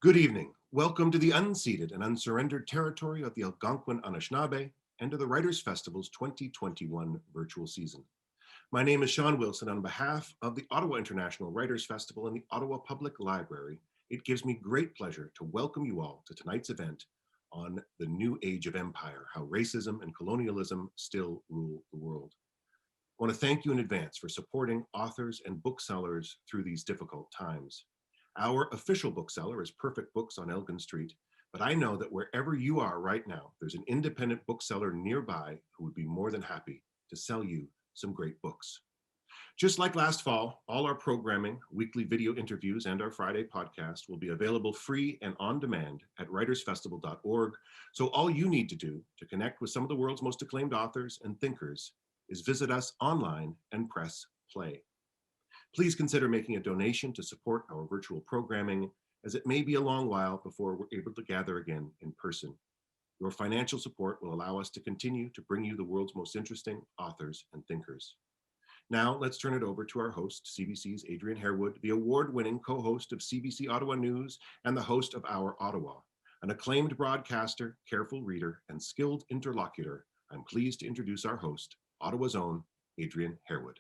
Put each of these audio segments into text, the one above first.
Good evening. Welcome to the unceded and unsurrendered territory of the Algonquin Anishinaabe and to the Writers' Festival's 2021 virtual season. My name is Sean Wilson. On behalf of the Ottawa International Writers' Festival and the Ottawa Public Library, it gives me great pleasure to welcome you all to tonight's event on the new age of empire, how racism and colonialism still rule the world. I want to thank you in advance for supporting authors and booksellers through these difficult times. Our official bookseller is Perfect Books on Elgin Street, but I know that wherever you are right now, there's an independent bookseller nearby who would be more than happy to sell you some great books. Just like last fall, all our programming, weekly video interviews, and our Friday podcast will be available free and on demand at writersfestival.org. So all you need to do to connect with some of the world's most acclaimed authors and thinkers is visit us online and press play. Please consider making a donation to support our virtual programming, as it may be a long while before we're able to gather again in person. Your financial support will allow us to continue to bring you the world's most interesting authors and thinkers. Now, let's turn it over to our host, CBC's Adrian Harwood, the award-winning co-host of CBC Ottawa News and the host of Our Ottawa. An acclaimed broadcaster, careful reader, and skilled interlocutor, I'm pleased to introduce our host, Ottawa's own Adrian Harwood.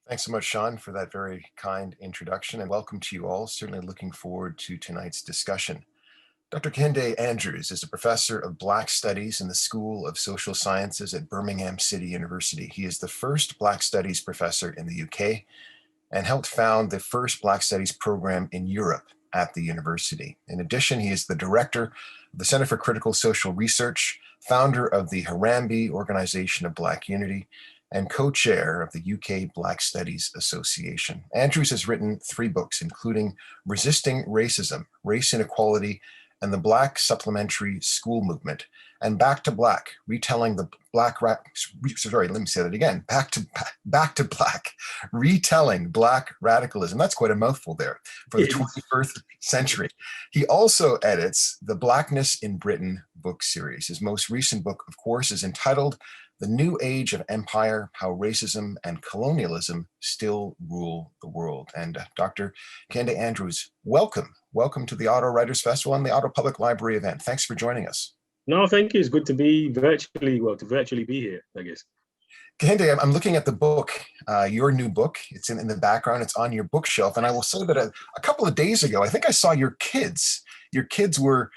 Thanks so much, Sean, for that very kind introduction, and welcome to you all. Certainly looking forward to tonight's discussion. Dr. Kehinde Andrews is a professor of Black Studies in the School of Social Sciences at Birmingham City University. He is the first Black Studies professor in the UK and helped found the first Black Studies program in Europe at the university. In addition, he is the director of the Center for Critical Social Research, founder of the Harambee Organization of Black Unity, and co-chair of the UK Black Studies Association. Andrews has written 3 books, including Resisting Racism, Race Inequality, and the Black Supplementary School Movement, and Back to Black, retelling the Black, Back to Black, retelling Black radicalism. That's quite a mouthful there for the 21st century. He also edits the Blackness in Britain book series. His most recent book, of course, is entitled The New Age of Empire, How Racism and Colonialism Still Rule the World. And Dr. Kehinde Andrews, welcome. Welcome to the Ottawa Writers' Festival and the Ottawa Public Library event. Thanks for joining us. No, thank you. It's good to be virtually be here, I guess. Kehinde, I'm looking at the book, your new book. It's in the background. It's on your bookshelf. And I will say that a couple of days ago, I think I saw your kids. Your kids were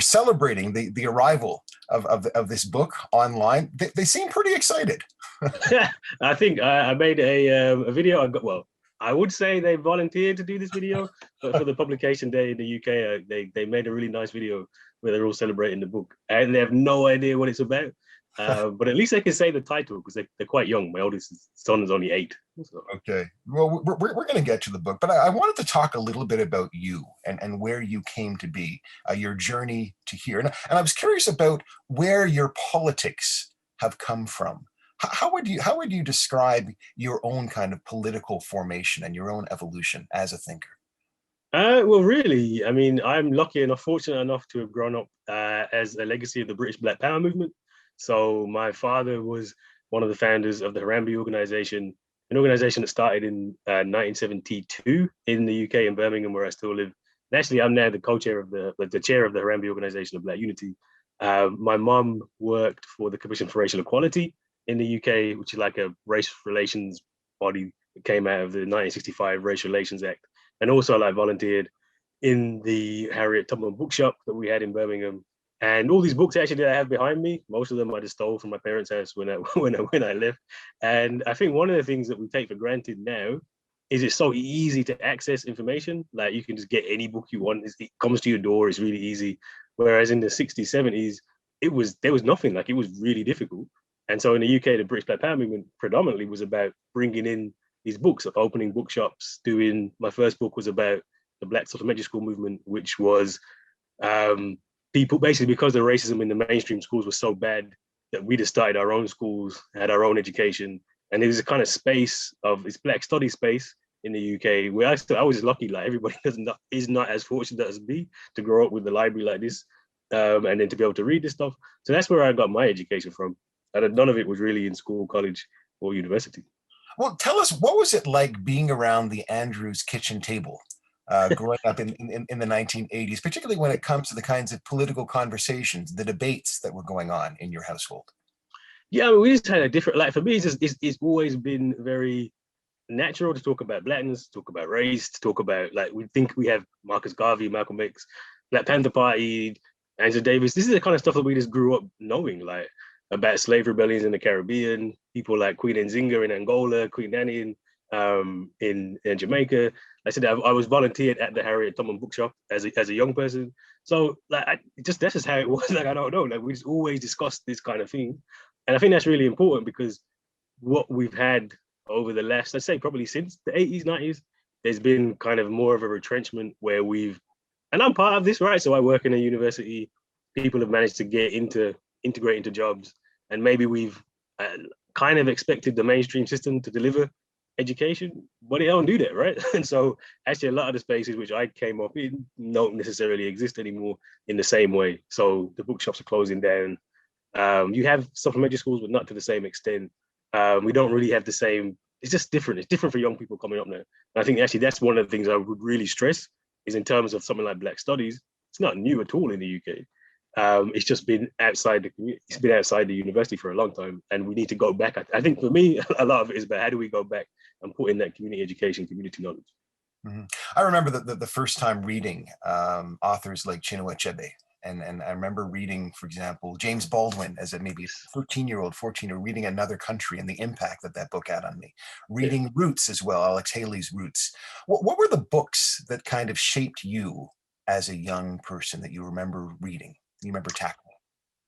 celebrating the arrival of this book online. They seem pretty excited. I think I made a video. I would say they volunteered to do this video, but for the publication day in the UK, they made a really nice video where they're all celebrating the book, and they have no idea what it's about. But at least they can say the title because they're quite young. My oldest son is only 8. So. Okay, well, we're going to get to the book, but I wanted to talk a little bit about you and where you came to be, your journey to here. And I was curious about where your politics have come from. How would you describe your own kind of political formation and your own evolution as a thinker? Well, really, I mean, I'm fortunate enough to have grown up as a legacy of the British Black Power movement. So my father was one of the founders of the Harambee organization, an organization that started in 1972 in the UK in Birmingham, where I still live. And actually, I'm now the co-chair of the chair of the Harambee Organization of Black Unity. My mum worked for the Commission for Racial Equality in the UK, which is like a race relations body that came out of the 1965 Racial Relations Act. And also I volunteered in the Harriet Tubman bookshop that we had in Birmingham. And all these books actually that I have behind me, most of them I just stole from my parents' house when I left. And I think one of the things that we take for granted now is it's so easy to access information. Like you can just get any book you want. It comes to your door. It's really easy. Whereas in the 60s, 70s, there was nothing. Like it was really difficult. And so in the UK, the British Black Power movement predominantly was about bringing in these books, of opening bookshops. My first book was about the Black Supplementary School movement, which was people basically, because the racism in the mainstream schools was so bad that we just started our own schools, had our own education. And it was a kind of space of this Black study space in the UK where I was lucky, like everybody is not as fortunate as me to grow up with a library like this and then to be able to read this stuff. So that's where I got my education from. And none of it was really in school, college, or university. Well, tell us, what was it like being around the Andrews kitchen table growing up in the 1980s, particularly when it comes to the kinds of political conversations, the debates that were going on in your household? Yeah, I mean, we just had a different, like for me, it's always been very natural to talk about blackness, talk about race, to talk about, like, we think we have Marcus Garvey, Malcolm X, Black Panther Party, Angela Davis. This is the kind of stuff that we just grew up knowing, like about slave rebellions in the Caribbean, people like Queen Nzinga in Angola, Queen Annie in Jamaica. I said I was volunteered at the Harriet Tubman bookshop as a young person. So like that's just how it was. Like I don't know. Like we just always discussed this kind of thing, and I think that's really important because what we've had over the last, let's say probably since the 80s, 90s, there's been kind of more of a retrenchment where and I'm part of this, right? So I work in a university. People have managed to integrate into jobs, and maybe we've kind of expected the mainstream system to deliver education, but it don't do that, right? And so actually a lot of the spaces which I came up in don't necessarily exist anymore in the same way. So the bookshops are closing down. You have supplementary schools, but not to the same extent. We don't really have the same, it's just different. It's different for young people coming up now. And I think actually that's one of the things I would really stress is in terms of something like Black Studies, it's not new at all in the UK. It's just been outside the community. It's been outside the university for a long time, and we need to go back. I think for me, a lot of it is about how do we go back and put in that community education, community knowledge. Mm-hmm. I remember the first time reading authors like Chinua Achebe. And I remember reading, for example, James Baldwin as a maybe 13-year-old, 14, or reading Another Country and the impact that book had on me. Reading Roots as well, Alex Haley's Roots. What were the books that kind of shaped you as a young person that you remember reading, you remember tackling?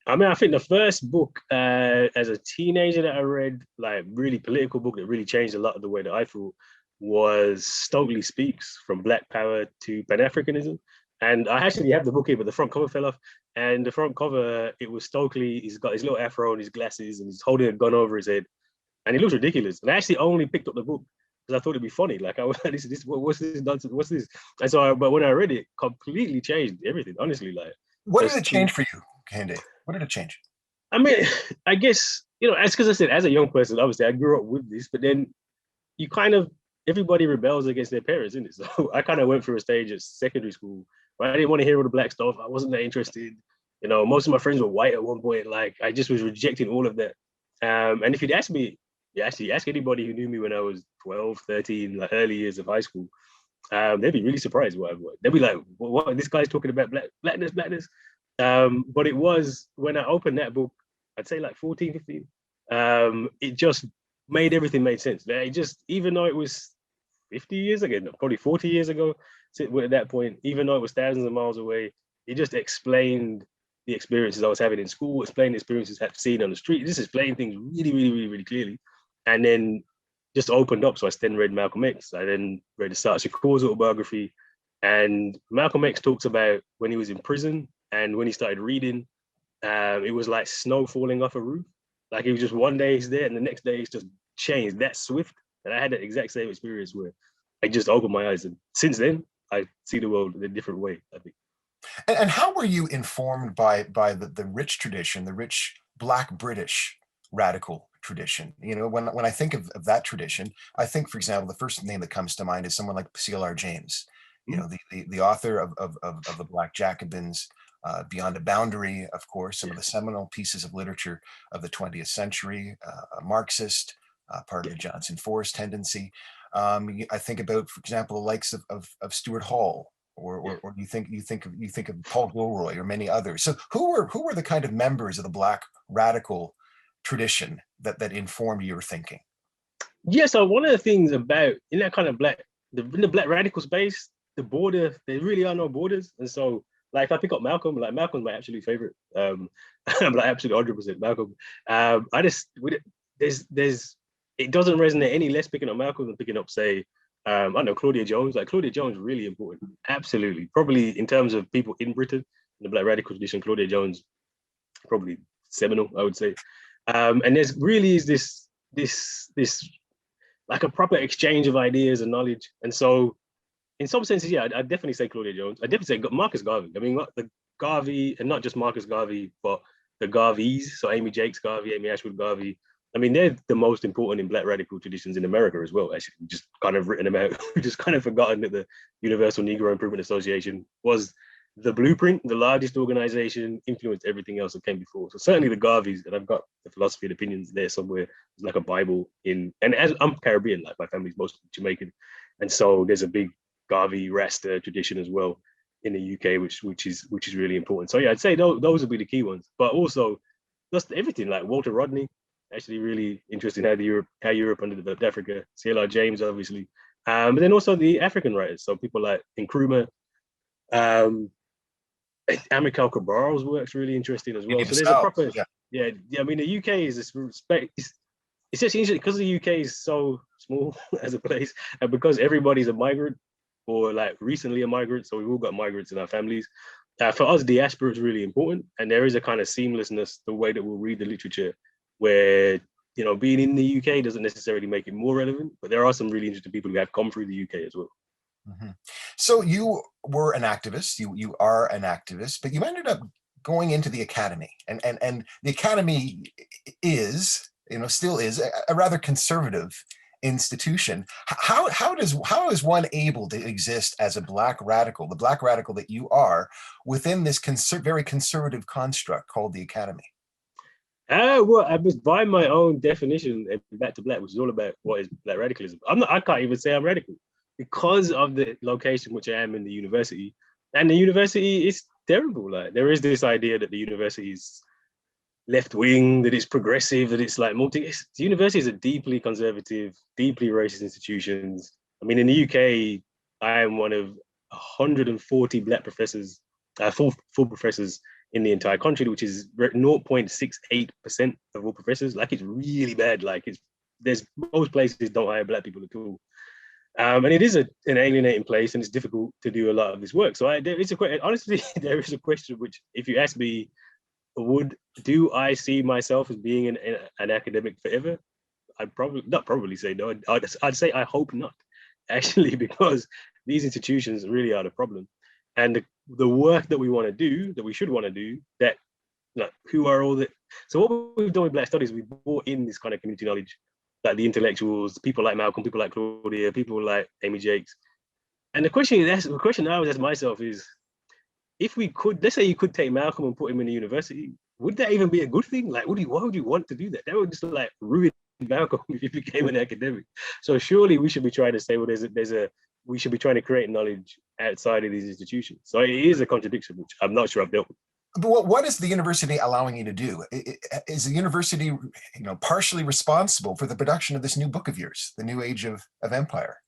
I mean, I think the first book as a teenager that I read, like really political book that really changed a lot of the way that I thought, was Stokely Speaks, From Black Power to Pan-Africanism. And I actually have the book here, but the front cover fell off. And the front cover, it was Stokely. He's got his little afro and his glasses, and he's holding a gun over his head, and he looks ridiculous. And I actually only picked up the book because I thought it'd be funny. Like, I was like, what's this nonsense? What's this? And so, but when I read it, completely changed everything. Honestly, like, what did it change for you, Kehinde? What did it change? I mean, I guess as because I said, as a young person, obviously I grew up with this, but then you kind of everybody rebels against their parents, isn't it? So I kind of went through a stage at secondary school. Right? I didn't want to hear all the black stuff. I wasn't that interested. Most of my friends were white at one point. Like, I just was rejecting all of that. And if you'd ask me, actually ask anybody who knew me when I was 12, 13, like early years of high school, they'd be really surprised what I was. They'd be like, what this guy's talking about blackness. But it was when I opened that book, I'd say like 14, 15, it just made everything make sense. It just, even though it was 50 years ago, no, probably 40 years ago, at that point, even though it was thousands of miles away, it just explained the experiences I was having in school, explained the experiences I've seen on the street. It just explained things really, really, really, really clearly. And then just opened up. So I then read Malcolm X. I then read Assata Shakur's autobiography. And Malcolm X talks about when he was in prison and when he started reading, it was like snow falling off a roof. Like, it was just one day he's there and the next day it's just changed that swift. And I had that exact same experience where I just opened my eyes. And since then, I see the world in a different way, I think. And how were you informed by the rich tradition, the rich Black British radical tradition? When I think of that tradition, I think, for example, the first name that comes to mind is someone like C.L.R. James, the author of the Black Jacobins, Beyond a Boundary, of course, some of the seminal pieces of literature of the 20th century, a Marxist, part of the Johnson Forest tendency. I think about, for example, the likes of Stuart Hall, or you think of Paul Gilroy, or many others. So who were the kind of members of the Black radical tradition that informed your thinking? Yeah, so one of the things about in that kind of in the Black radical space, the border, there really are no borders. And so, like, if I pick up Malcolm, like, Malcolm's my absolute favorite. I'm like absolutely 100% Malcolm. It doesn't resonate any less picking up Malcolm than picking up, say, I don't know, Claudia Jones. Like, Claudia Jones, really important. Absolutely. Probably in terms of people in Britain, in the Black radical tradition, Claudia Jones, probably seminal, I would say. And there's really is this like a proper exchange of ideas and knowledge. And so in some senses, yeah, I'd definitely say Claudia Jones. I'd definitely say Marcus Garvey. I mean, the Garvey, and not just Marcus Garvey, but the Garveys. So Amy Jakes Garvey, Amy Ashwood Garvey, I mean, they're the most important in Black radical traditions in America as well. Actually, we just kind of written them out. We just kind of forgotten that the Universal Negro Improvement Association was the blueprint, the largest organization, influenced everything else that came before. So certainly the Garveys, and I've got the philosophy and opinions there somewhere. It's like a Bible and as I'm Caribbean, like my family's mostly Jamaican, and so there's a big Garvey Rasta tradition as well in the UK, which is really important. So yeah, I'd say those would be the key ones. But also just everything like Walter Rodney, actually really interesting how Europe underdeveloped Africa. C.L.R. James, obviously, but then also the African writers. So people like Nkrumah, Amilcar Cabral's work's really interesting as well. So there's a proper, yeah. I mean, the UK is this respect. It's just interesting because the UK is so small as a place, and because everybody's a migrant or like recently a migrant, so we've all got migrants in our families. For us, diaspora is really important, and there is a kind of seamlessness the way that we'll read the literature, where being in the UK doesn't necessarily make it more relevant, but there are some really interesting people who have come through the UK as well. Mm-hmm. So you were an activist, you are an activist, but you ended up going into the academy, and the academy is, still is a rather conservative institution. How is one able to exist as a Black radical, the Black radical that you are, within this very conservative construct called the academy? Well, I was by my own definition, Back to Black, which is all about what is Black radicalism. I can't even say I'm radical because of the location which I am in the university. And the university is terrible. Like, there is this idea that the university is left-wing, that it's progressive, that it's like the universities are deeply conservative, deeply racist institutions. I mean, in the UK, I am one of 140 Black professors, full professors in the entire country, which is 0.68% of all professors. Like, it's really bad. Like, there's most places don't hire Black people at all. And it is an alienating place, and it's difficult to do a lot of this work. So honestly, there is a question which, if you ask me, do I see myself as being an academic forever? I'd probably say no. I'd say I hope not, actually, because these institutions really are the problem. And the work that we want to do, that we should want to do, that who are all the... So what we've done with Black Studies, we've brought in this kind of community knowledge, like the intellectuals, people like Malcolm, people like Claudia, people like Amy Jakes. And the question I always ask myself is, if we could, let's say you could take Malcolm and put him in a university, would that even be a good thing? Like, why would you want to do that? That would just like ruin Malcolm if he became an academic. So surely we should be trying to say, well, we should be trying to create knowledge outside of these institutions. So it is a contradiction, which I'm not sure I've dealt with. But what is the university allowing you to do? Is the university, partially responsible for the production of this new book of yours, The New Age of Empire?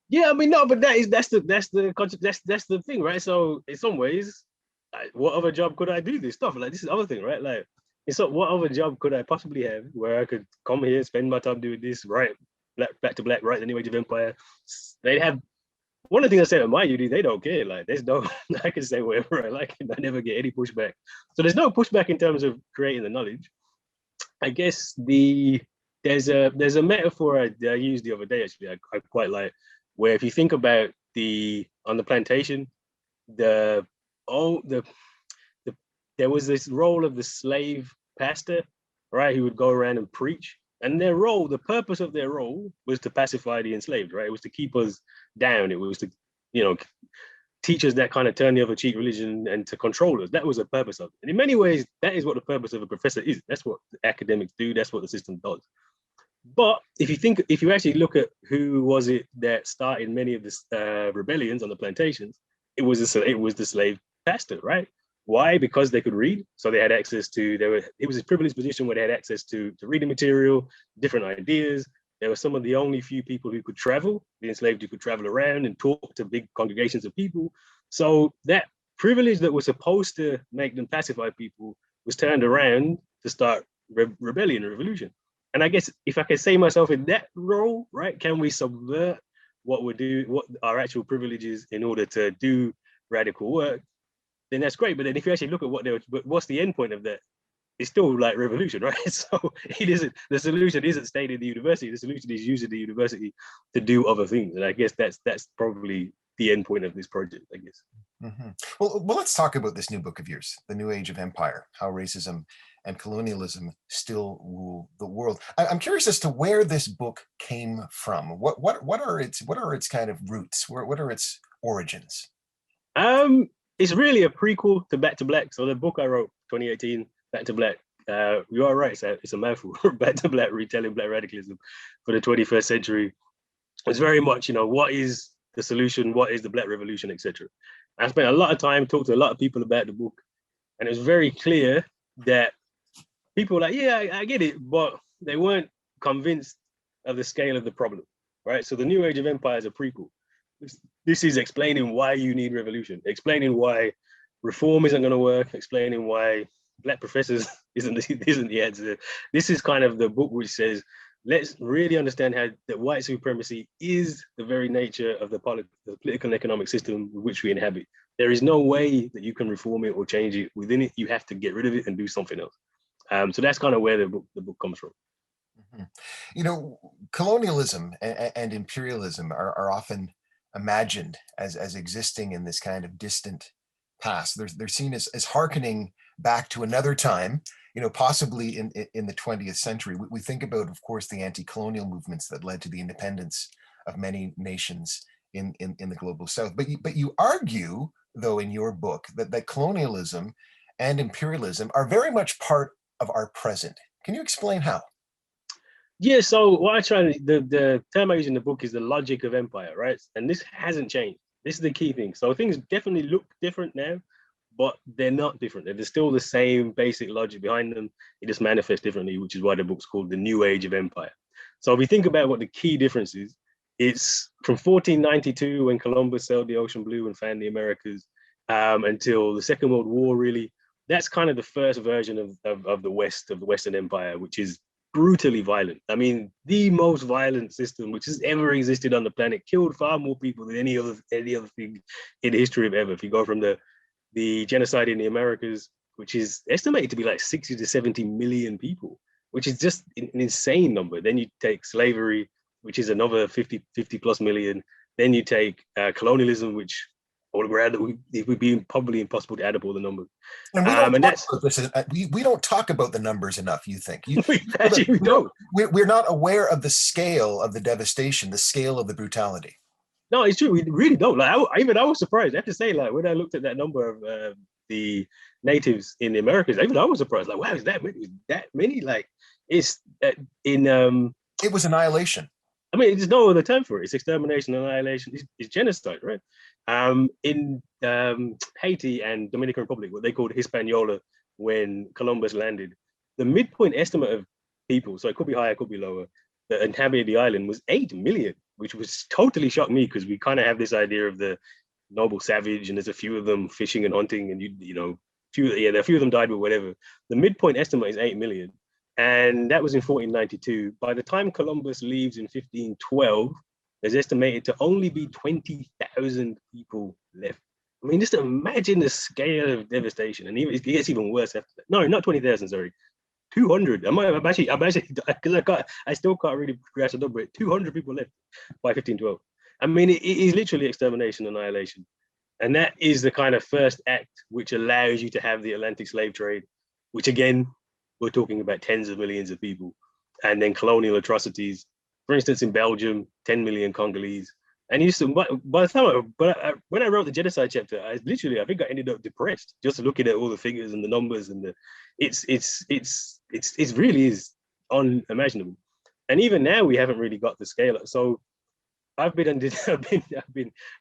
Yeah, I mean, no, but that's the thing, right? So in some ways, what other job could I do this stuff? Like, this is the other thing, right? Like, what other job could I possibly have where I could come here, spend my time doing this, write Back to Black, write The New Age of Empire? They'd have... One of the things I say at my uni, they don't care. Like, there's no... I can say whatever I like, and I never get any pushback. So there's no pushback in terms of creating the knowledge. I guess there's a metaphor I used the other day, actually, I quite like, where if you think about on the plantation, there was this role of the slave pastor, right, who would go around and preach. And the purpose of their role was to pacify the enslaved, right? It was to keep us down. It was to, teach us that kind of turn the other cheek religion and to control us. That was the purpose of it. And in many ways, that is what the purpose of a professor is. That's what academics do. That's what the system does. But if you actually look at who was it that started many of the rebellions on the plantations, it was the slave pastor, right? Why? Because they could read, so they had access to. It was a privileged position where they had access to reading material, different ideas. They were some of the only few people who could travel, the enslaved who could travel around and talk to big congregations of people. So that privilege that was supposed to make them pacify people was turned around to start rebellion, revolution. And I guess if I can say myself in that role, right, can we subvert what our actual privileges in order to do radical work? Then that's great. But then if you actually look at what's the end point of that? It's still like revolution, right? So the solution isn't staying in the university. The solution is using the university to do other things. And I guess that's probably the end point of this project, I guess. Well, let's talk about this new book of yours, The New Age of Empire, How Racism and Colonialism Still Rule the World. I'm curious as to where this book came from. What are its kind of roots? What are its origins? It's really a prequel to Back to Black. So the book I wrote, 2018, Back to Black. You are right, it's a mouthful. Back to Black, retelling Black radicalism for the 21st century. It's very much, what is the solution? What is the Black Revolution, etc. I spent a lot of time talking to a lot of people about the book, and it was very clear that people were like, yeah, I get it, but they weren't convinced of the scale of the problem, right? So the New Age of Empire is a prequel. This is explaining why you need revolution, explaining why reform isn't going to work, explaining why Black professors isn't the answer. This is kind of the book which says, let's really understand how that white supremacy is the very nature of the political and economic system which we inhabit. There is no way that you can reform it or change it. Within it, you have to get rid of it and do something else. So that's kind of where the book comes from. Colonialism and imperialism are often imagined as existing in this kind of distant past. They're seen as hearkening back to another time, possibly in the 20th century. We think about, of course, the anti-colonial movements that led to the independence of many nations in the global south. But you argue, though, in your book that colonialism and imperialism are very much part of our present. Can you explain how? Yeah, so what I try to, the term I use in the book is the logic of empire, right? And this hasn't changed. This is the key thing. So things definitely look different now, but they're not different. They're still the same basic logic behind them. It just manifests differently, which is why the book's called The New Age of Empire. So if we think about what the key difference is, it's from 1492 when Columbus sailed the ocean blue and found the Americas until the Second World War, really. That's kind of the first version of the Western Empire, which is brutally violent. I mean, the most violent system which has ever existed on the planet, killed far more people than any other thing in the history of ever. If you go from the genocide in the Americas, which is estimated to be like 60 to 70 million people, which is just an insane number. Then you take slavery, which is another 50 plus million. Then you take colonialism, which it would be probably impossible to add up all the numbers. We don't talk about the numbers enough, you think? We don't. We're not aware of the scale of the devastation, the scale of the brutality. No, it's true. We really don't. Like, I was surprised. I have to say, like, when I looked at that number of the natives in the Americas, even I was surprised. Like, wow, is that many? Like, it's it was annihilation. I mean, there's no other term for it. It's extermination, annihilation. It's genocide, right? In Haiti and Dominican Republic, what they called Hispaniola, when Columbus landed, the midpoint estimate of people, so it could be higher, it could be lower, that inhabited the island was 8 million, which was totally shocked me because we kind of have this idea of the noble savage, and there's a few of them fishing and hunting, and there are a few of them died, but whatever. The midpoint estimate is 8 million, and that was in 1492. By the time Columbus leaves in 1512, there's estimated to only be 20,000 people left. I mean, just imagine the scale of devastation, and it gets even worse after that. No, not 20,000, sorry. 200. I'm actually, because I still can't really grasp the number. 200 people left by 1512. I mean, it is literally extermination, annihilation. And that is the kind of first act which allows you to have the Atlantic slave trade, which again, we're talking about tens of millions of people. And then colonial atrocities. For instance, in Belgium, 10 million Congolese. And by the time when I wrote the genocide chapter, I think I ended up depressed just looking at all the figures and the numbers, and it really is unimaginable. And even now, we haven't really got the scale up. So I've been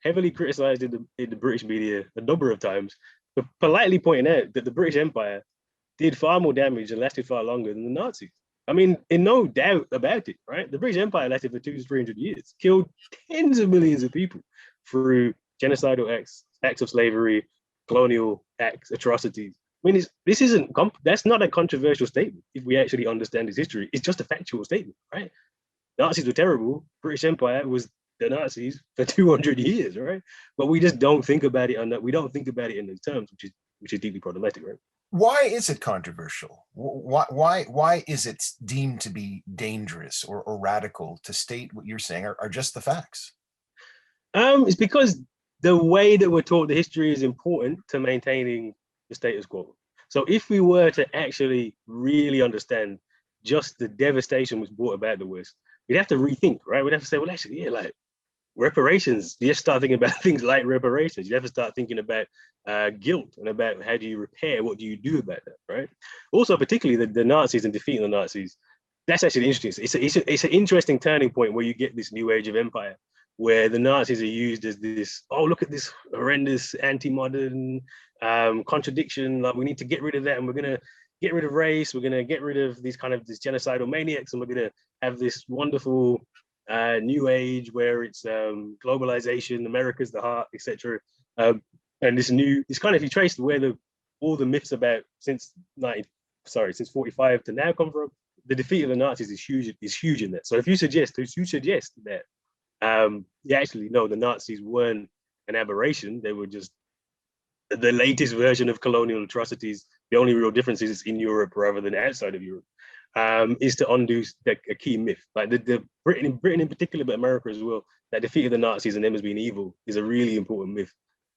heavily criticized in the British media a number of times for politely pointing out that the British Empire did far more damage and lasted far longer than the Nazis. I mean, in no doubt about it, right? The British Empire lasted for 200 to 300 years, killed tens of millions of people through genocidal acts of slavery, colonial acts, atrocities. I mean, that's not a controversial statement if we actually understand its history. It's just a factual statement, right? Nazis were terrible. British Empire was the Nazis for 200 years, right? But we just don't think about it we don't think about it in those terms, which is deeply problematic, right? Why is it controversial? Why is it deemed to be dangerous or radical to state what you're saying are just the facts? It's because the way that we're taught the history is important to maintaining the status quo. So if we were to actually really understand just the devastation was brought about the West, we'd have to rethink, right? We'd have to say, well, actually, yeah, like reparations, you just start thinking about things like reparations. You have to start thinking about guilt and about how do you repair, what do you do about that, right? Also, particularly the Nazis and defeating the Nazis, that's actually interesting. It's an interesting turning point where you get this new age of empire, where the Nazis are used as this, oh, look at this horrendous anti-modern contradiction, like we need to get rid of that, and we're gonna get rid of race, we're gonna get rid of these kind of these genocidal maniacs, and we're gonna have this wonderful new age where it's globalization, America's the heart, etc. And this kind of, if you trace where all the myths about since 45 to now come from, the defeat of the Nazis is huge in that. So if you suggest that actually no, the Nazis weren't an aberration, they were just the latest version of colonial atrocities. The only real difference is in Europe rather than outside of Europe. Is to undo a key myth, like the Britain in particular, but America as well. That defeat of the Nazis and them as being evil is a really important myth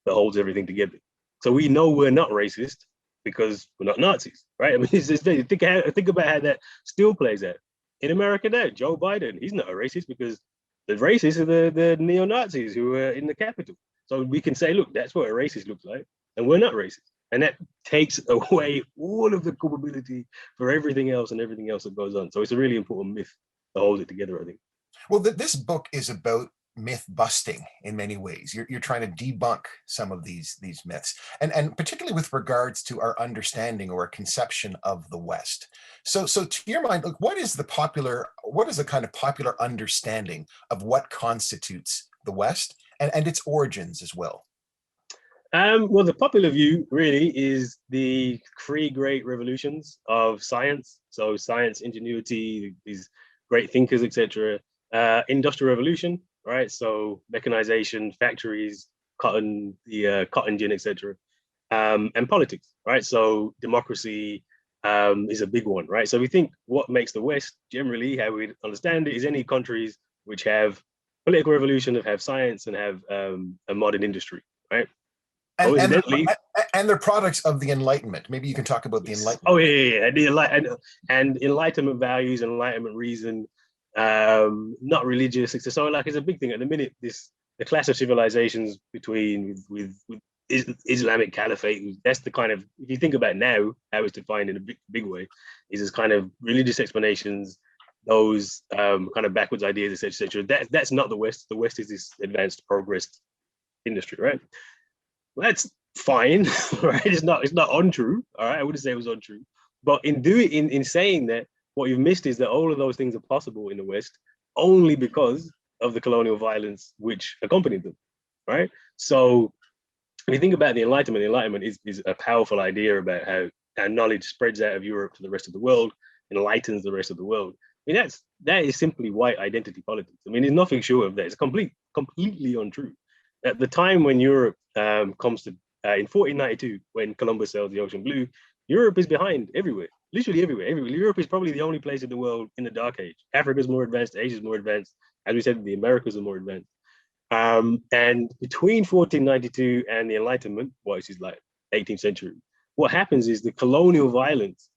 that holds everything together. So we know we're not racist because we're not Nazis, right? I mean, think about how that still plays out in America now. Joe Biden, he's not a racist because the racists are the neo-Nazis who are in the Capitol. So we can say, look, that's what a racist looks like, and we're not racist. And that takes away all of the culpability for everything else and everything else that goes on. So it's a really important myth that holds it together, I think. Well, this book is about myth busting in many ways. You're trying to debunk some of these myths, and particularly with regards to our understanding or conception of the West. So to your mind, like, what is the kind of popular understanding of what constitutes the West and its origins as well? Well, the popular view really is the three great revolutions of science. So science, ingenuity, these great thinkers, etc. Industrial revolution, right? So mechanization, factories, cotton, the cotton gin, etc. And politics, right? So democracy is a big one, right? So we think what makes the West generally, how we understand it, is any countries which have political revolution, that have science, and have a modern industry, right? And they're products of the Enlightenment. Maybe you can talk about the Enlightenment. Oh yeah. And Enlightenment values, Enlightenment reason, not religious. So like it's a big thing at the minute. The clash of civilizations between with Islamic Caliphate. That's the kind of, if you think about now how it's defined in a big way, is this kind of religious explanations, those kind of backwards ideas, etc. That's not the West. The West is this advanced, progressed industry, right? Well, that's fine, right? It's not untrue, all right? I wouldn't say it was untrue, but in saying that, what you've missed is that all of those things are possible in the West only because of the colonial violence which accompanied them, right? So if you think about the Enlightenment is a powerful idea about how knowledge spreads out of Europe to the rest of the world, enlightens the rest of the world. I mean, that is simply white identity politics. I mean, there's nothing short of that. It's completely untrue. At the time when Europe comes to, in 1492, when Columbus sails the ocean blue, Europe is behind everywhere, literally everywhere. Europe is probably the only place in the world in the Dark Age. Africa's more advanced, Asia's more advanced. As we said, the Americas are more advanced. And between 1492 and the Enlightenment, which is like 18th century, what happens is the colonial violence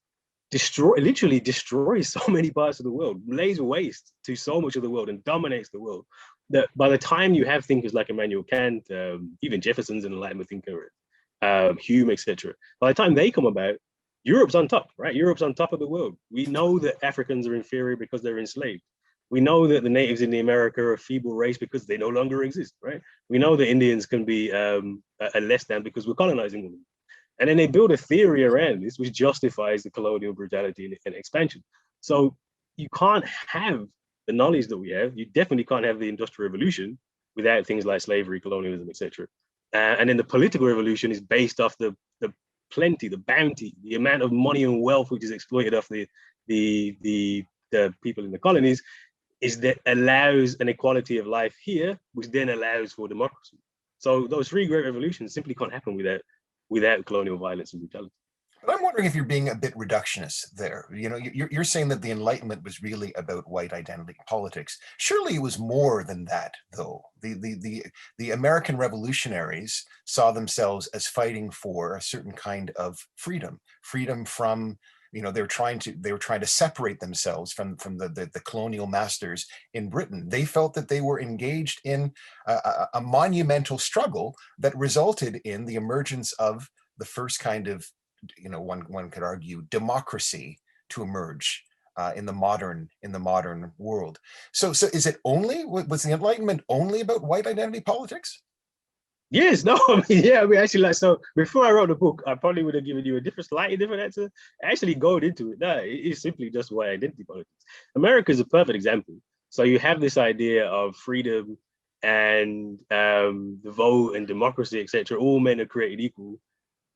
literally destroys so many parts of the world, lays waste to so much of the world and dominates the world, that by the time you have thinkers like Immanuel Kant, even Jefferson's an Enlightenment thinker, Hume, etc., by the time they come about, Europe's on top, right? Europe's on top of the world. We know that Africans are inferior because they're enslaved. We know that the natives in America are a feeble race because they no longer exist, right? We know that Indians can be a less than because we're colonizing them. And then they build a theory around this, which justifies the colonial brutality and expansion. So you can't have the knowledge that we have. You definitely can't have the Industrial Revolution without things like slavery, colonialism, etc. And then the political revolution is based off the plenty, the bounty, the amount of money and wealth which is exploited off the people in the colonies, is that allows an equality of life here, which then allows for democracy. So those three great revolutions simply can't happen without colonial violence and brutality. But I'm wondering if you're being a bit reductionist there. You know, you're saying that the Enlightenment was really about white identity politics. Surely it was more than that, though. The American revolutionaries saw themselves as fighting for a certain kind of freedom, freedom from, you know, they were trying to separate themselves from the colonial masters in Britain. They felt that they were engaged in a monumental struggle that resulted in the emergence of the first kind of, you know, one could argue, democracy to emerge in the modern world. So is it only, was the Enlightenment only about white identity politics? Yes, no, I mean, yeah, I mean, actually, like, so before I wrote the book, I probably would have given you a slightly different answer. Actually, going into it, no, it is simply just white identity politics. America is a perfect example. So you have this idea of freedom and the vote and democracy, etc., all men are created equal.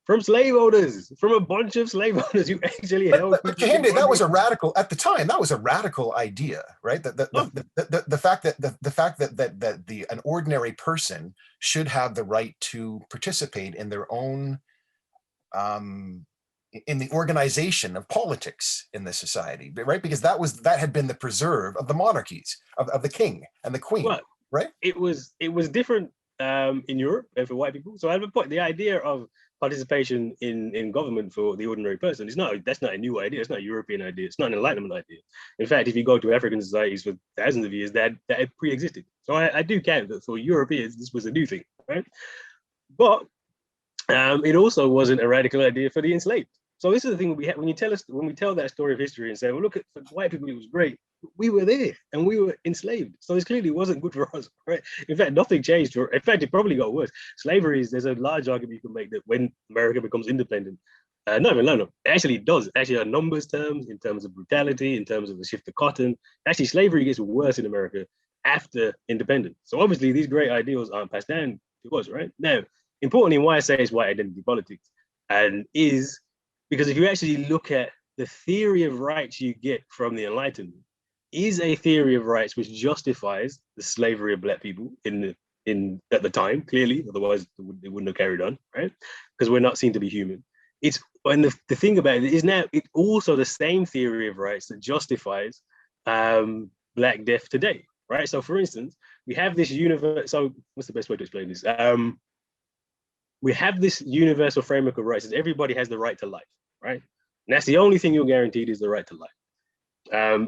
From slave owners, from a bunch of slave owners who actually held. But Kehinde, that was a radical, at the time, that was a radical idea, right? The fact that an ordinary person should have the right to participate in their own, in the organization of politics in the society, right? Because that had been the preserve of the monarchies, of the king and the queen, well, right? It was different in Europe and for white people. So I have a point. The idea of participation in government for the ordinary person that's not a new idea. It's not a European idea. It's not an Enlightenment idea. In fact, if you go to African societies for thousands of years, that pre-existed. So I do count that for Europeans, this was a new thing, right? But it also wasn't a radical idea for the enslaved. So this is the thing we have when we tell that story of history and say, well, look, for white people, it was great. We were there and we were enslaved. So this clearly wasn't good for us, right? In fact, nothing changed. In fact, it probably got worse. Slavery there's a large argument you can make that when America becomes independent, no, actually it does. Actually, on numbers terms, in terms of brutality, in terms of the shift to cotton, actually slavery gets worse in America after independence. So obviously these great ideals aren't passed down to us, right? Now, importantly, why I say it's white identity politics and is because if you actually look at the theory of rights you get from the Enlightenment, is a theory of rights which justifies the slavery of black people at the time, clearly, otherwise they wouldn't have carried on, right? Because we're not seen to be human. And the thing about it is now it's also the same theory of rights that justifies black death today, right? So for instance, we have this universe. So what's the best way to explain this? We have this universal framework of rights that everybody has the right to life, right? And that's the only thing you're guaranteed is the right to life.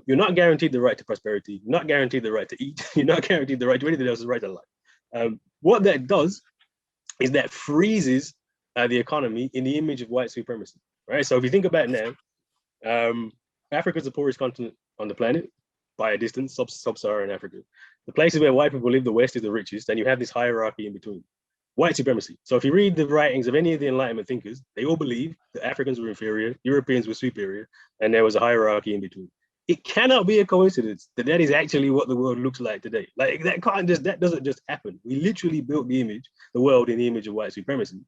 You're not guaranteed the right to prosperity, you're not guaranteed the right to eat, you're not guaranteed the right to anything else, the right to life. What that does is that freezes the economy in the image of white supremacy, right? So if you think about it now, Africa is the poorest continent on the planet by a distance, sub-Saharan Africa. The places where white people live, the West is the richest, and you have this hierarchy in between. White supremacy. So if you read the writings of any of the Enlightenment thinkers, they all believe that Africans were inferior, Europeans were superior, and there was a hierarchy in between. It cannot be a coincidence that is actually what the world looks like today. Like that doesn't just happen. We literally built the world in the image of white supremacy.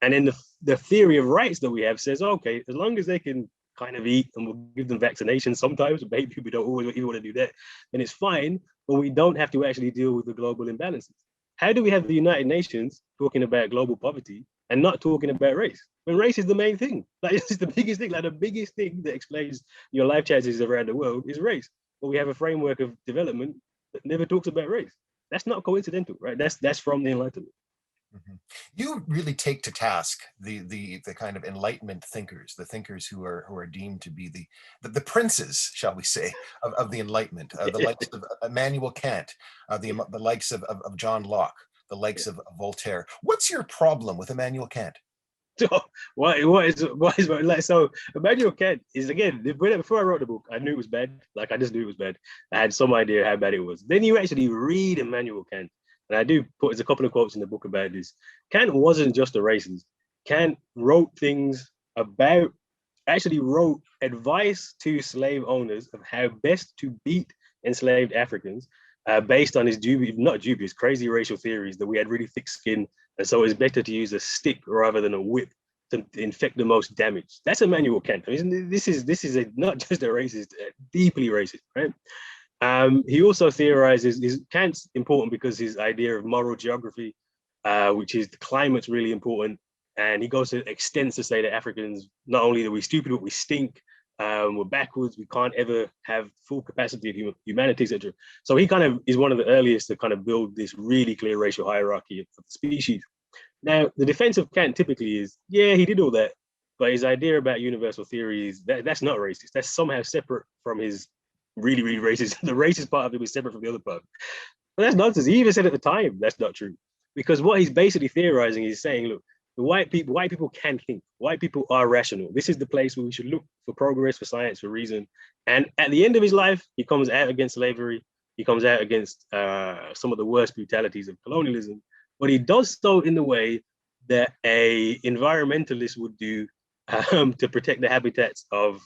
And then the theory of rights that we have says, okay, as long as they can kind of eat and we'll give them vaccinations sometimes, maybe we don't always even want to do that, then it's fine, but we don't have to actually deal with the global imbalances. How do we have the United Nations talking about global poverty and not talking about race? When race is the main thing. Like it's the biggest thing, like the biggest thing that explains your life chances around the world is race. But we have a framework of development that never talks about race. That's not coincidental, right? That's from the Enlightenment. Mm-hmm. You really take to task the kind of Enlightenment thinkers, the thinkers who are deemed to be the princes, shall we say, of the Enlightenment, the likes of Immanuel Kant, the likes of John Locke, the likes of Voltaire. What's your problem with Immanuel Kant? What is like? So Immanuel Kant is, again, before I wrote the book, I knew it was bad. Like I just knew it was bad. I had some idea how bad it was. Then you actually read Immanuel Kant. And I do put, there's a couple of quotes in the book about this. Kant wasn't just a racist. Kant wrote wrote advice to slave owners of how best to beat enslaved Africans based on his crazy racial theories that we had really thick skin. And so it's better to use a stick rather than a whip to inflict the most damage. That's Immanuel Kant. I mean, this is not just a racist, deeply racist, right? He also theorizes, Kant's important because his idea of moral geography, which is the climate's really important. And he goes to extents to say that Africans, not only are we stupid, but we stink, we're backwards, we can't ever have full capacity of humanity, etc. So he kind of is one of the earliest to kind of build this really clear racial hierarchy of the species. Now, the defense of Kant typically is, yeah, he did all that, but his idea about universal theories, that's not racist. That's somehow separate from his really, really racist. The racist part of it is separate from the other part. But that's nonsense. He even said at the time that's not true. Because what he's basically theorizing is saying, look, the white people can think. White people are rational. This is the place where we should look for progress, for science, for reason. And at the end of his life, he comes out against slavery. He comes out against some of the worst brutalities of colonialism. But he does so in the way that a environmentalist would do to protect the habitats of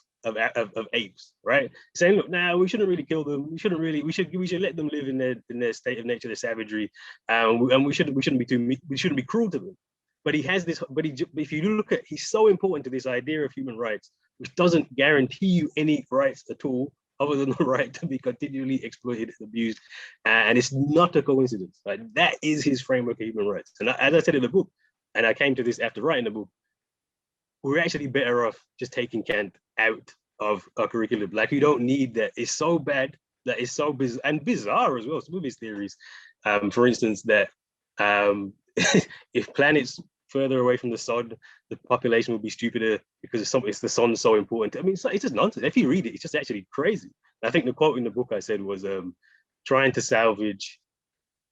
apes, right? Saying, look, now we shouldn't really kill them. We shouldn't really. We should let them live in their state of nature, their savagery, and we shouldn't be cruel to them. But he has this. But if you look at, he's so important to this idea of human rights, which doesn't guarantee you any rights at all, other than the right to be continually exploited and abused. And it's not a coincidence. Like, that is his framework of human rights. And as I said in the book, and I came to this after writing the book, we're actually better off just taking Kant out of our curriculum. Like, you don't need that. It's so bad, that it's so bizarre as well, some of his theories. For instance, that if planets further away from the sun, the population will be stupider because it's the sun's so important. I mean, it's just nonsense. If you read it, it's just actually crazy. And I think the quote in the book I said was trying to salvage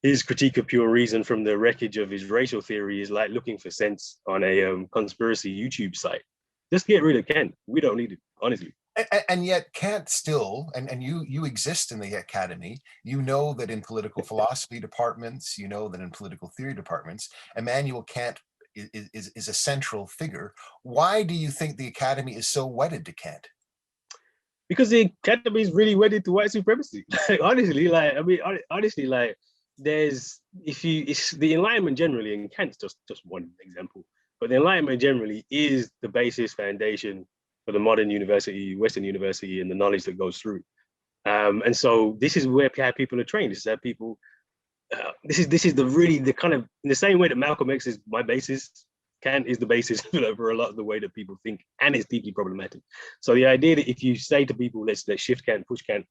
his critique of pure reason from the wreckage of his racial theory is like looking for sense on a conspiracy YouTube site. Just get rid of Kant. We don't need it, honestly. And yet Kant still, and you exist in the academy, you know that in political philosophy departments, you know that in political theory departments, Immanuel Kant is a central figure. Why do you think the academy is so wedded to Kant? Because the academy is really wedded to white supremacy. Honestly, there's, it's the Enlightenment generally, and Kant's just one example, but the Enlightenment generally is the basis foundation for the modern university, Western university, and the knowledge that goes through. And so this is where people are trained. This is how people, this is the kind of, in the same way that Malcolm X is my basis, Kant is the basis for a lot of the way that people think, and it's deeply problematic. So the idea that if you say to people, let's shift Kant, push Kant,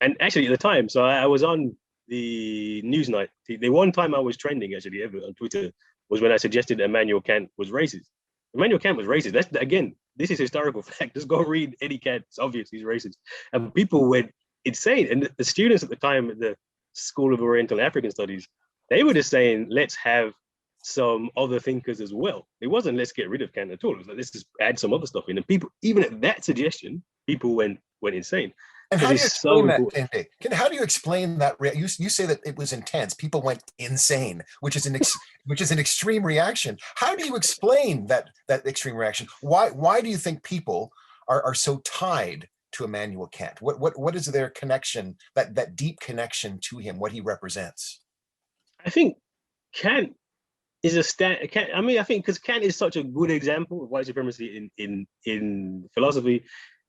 and actually at the time, so I was on the Newsnight. The one time I was trending actually ever on Twitter was when I suggested that Immanuel Kant was racist. Immanuel Kant was racist. That's, again, this is historical fact. Just go read Eddie Kant. It's obvious he's racist. And people went insane. And the students at the time at the School of Oriental African Studies, they were just saying, let's have some other thinkers as well. It wasn't let's get rid of Kant at all. It was like, let's just add some other stuff in. And people, even at that suggestion, people went insane. And how do you explain that, Kehinde? How do you explain that? You say that it was intense. People went insane, which is an extreme reaction. How do you explain that extreme reaction? Why do you think people are so tied to Immanuel Kant? What is their connection, that deep connection to him, what he represents? I think Kant is I think because Kant is such a good example of white supremacy in philosophy.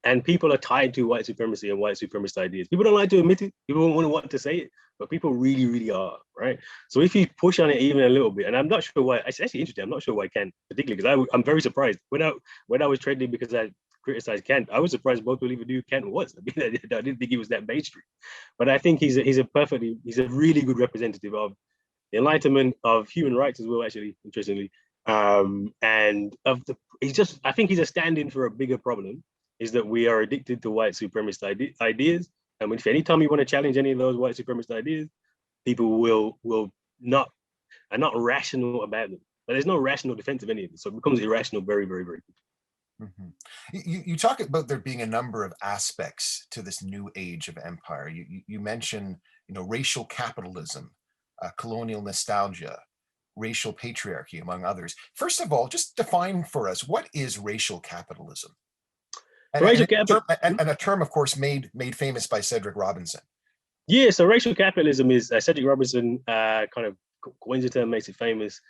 And people are tied to white supremacy and white supremacist ideas. People don't like to admit it. People don't want to say it, but people really, really are, right? So if you push on it even a little bit, and I'm not sure why, it's actually interesting, I'm not sure why Kant particularly, because I'm very surprised. When I was trending because I criticized Kant, I was surprised most people even knew Kant was. I mean, I didn't think he was that mainstream. But I think he's a really good representative of the Enlightenment, of human rights as well, actually, interestingly. And I think he's a stand-in for a bigger problem, is that we are addicted to white supremacist ideas. And if anytime you want to challenge any of those white supremacist ideas, people are not rational about them. But there's no rational defense of any of it. So it becomes irrational very, very, very quickly. Mm-hmm. You talk about there being a number of aspects to this new age of empire. You mention, racial capitalism, colonial nostalgia, racial patriarchy, among others. First of all, just define for us, what is racial capitalism? And a term, of course, made famous by Cedric Robinson. Yeah, so racial capitalism is Cedric Robinson kind of coins the term, makes it famous.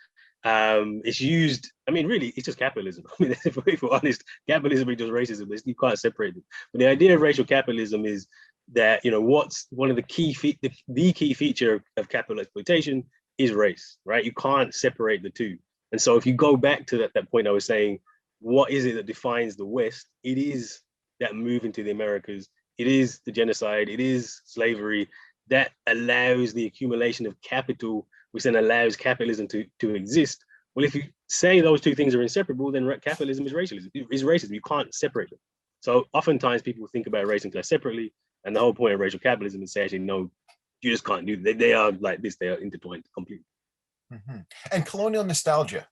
It's used, I mean, really, it's just capitalism. I mean, if we're honest, capitalism is just racism. You can't separate it. But the idea of racial capitalism is that, what's one of the key feature of capital exploitation is race, right? You can't separate the two. And so if you go back to that point I was saying, what is it that defines the West? It is that move into the Americas. It is the genocide. It is slavery that allows the accumulation of capital, which then allows capitalism to exist. Well, if you say those two things are inseparable, then capitalism is racialism. Is racism. You can't separate them. So oftentimes people think about race and class separately, and the whole point of racial capitalism is to say, actually, no, you just can't do that. They are like this. They are intertwined completely. Mm-hmm. And colonial nostalgia.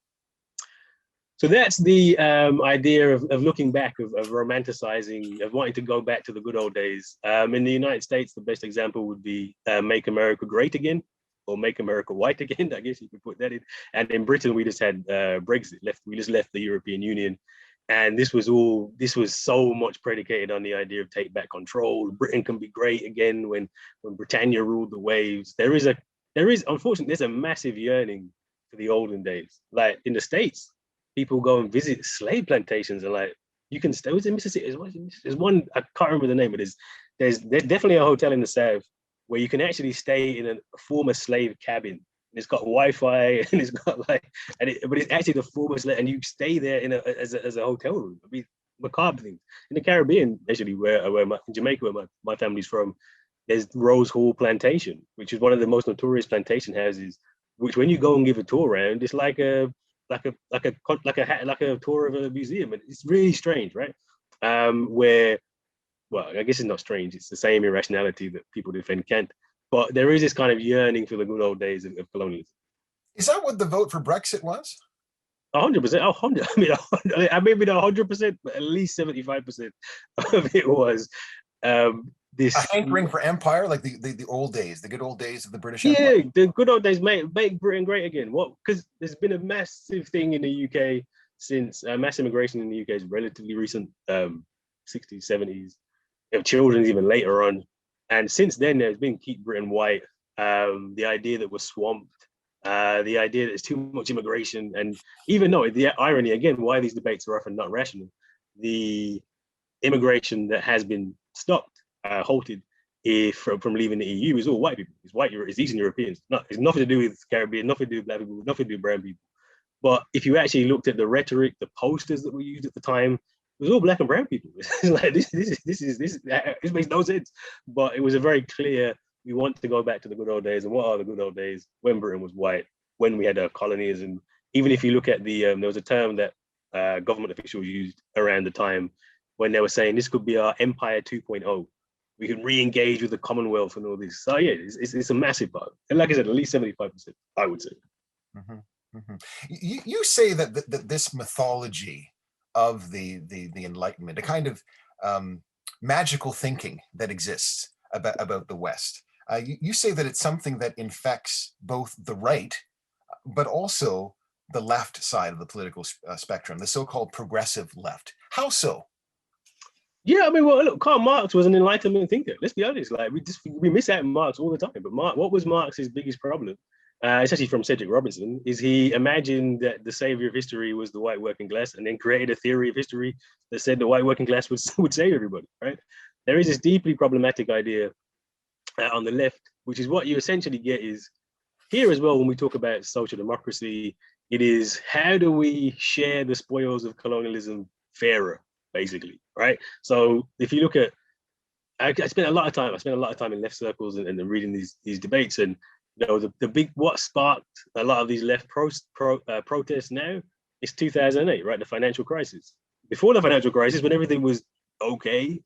So that's the idea of looking back, of romanticizing, of wanting to go back to the good old days. In the United States, the best example would be Make America Great Again, or Make America White Again, I guess you could put that in. And in Britain, we just had Brexit. We just left the European Union. And this was so much predicated on the idea of take back control. Britain can be great again when Britannia ruled the waves. There is, unfortunately, there's a massive yearning for the olden days. Like in the States, people go and visit slave plantations and like, you can stay, was in Mississippi, there's one, I can't remember the name, but there's definitely a hotel in the South where you can actually stay in a former slave cabin. It's got Wi-Fi and it's got like, but it's actually the former slave, and you stay there as a hotel room. I mean, macabre things. In the Caribbean, actually, in Jamaica, where my family's from, there's Rose Hall Plantation, which is one of the most notorious plantation houses, which when you go and give a tour around, it's like a tour of a museum, and it's really strange, right? Well, I guess it's not strange. It's the same irrationality that people defend Kant, but there is this kind of yearning for the good old days of colonialism. Is that what the vote for Brexit was? 100%. 100. I mean, maybe not 100%, but at least 75% of it was this a hankering for empire, like the old days, the good old days of the British Empire. Yeah, the good old days, make Britain great again. What? Because there's been a massive thing in the UK since mass immigration in the UK is relatively recent, 60s, 70s. Children's even later on, and since then there's been keep Britain white. The idea that we're swamped, the idea that there's too much immigration, and even though the irony again, why these debates are often not rational, the immigration that has been stopped, halted, from leaving the EU is all white people. It's Eastern Europeans. It's nothing to do with Caribbean, nothing to do with black people, nothing to do with brown people. But if you actually looked at the rhetoric, the posters that were used at the time, it was all black and brown people. It's like this makes no sense. But it was a very clear, we want to go back to the good old days. And what are the good old days? When Britain was white, when we had our colonies. And even if you look at there was a term that government officials used around the time when they were saying this could be our Empire 2.0. We can re-engage with the Commonwealth and all this. So yeah, it's a massive part. And like I said, at least 75%, I would say. Mm-hmm. Mm-hmm. You say that this mythology of the Enlightenment, a kind of magical thinking that exists about the West. You say that it's something that infects both the right, but also the left side of the political spectrum, the so-called progressive left. How so? Yeah, I mean, well, look, Karl Marx was an Enlightenment thinker. Let's be honest, like we miss out on Marx all the time. But what was Marx's biggest problem? It's actually from Cedric Robinson, is he imagined that the savior of history was the white working class, and then created a theory of history that said the white working class would save everybody, right? There is this deeply problematic idea on the left, which is what you essentially get is here as well when we talk about social democracy, it is how do we share the spoils of colonialism fairer, basically, right? So if you look at, I spent a lot of time in left circles and reading these debates, and what sparked a lot of these left protests now is 2008, right? The financial crisis. Before the financial crisis, when everything was okay,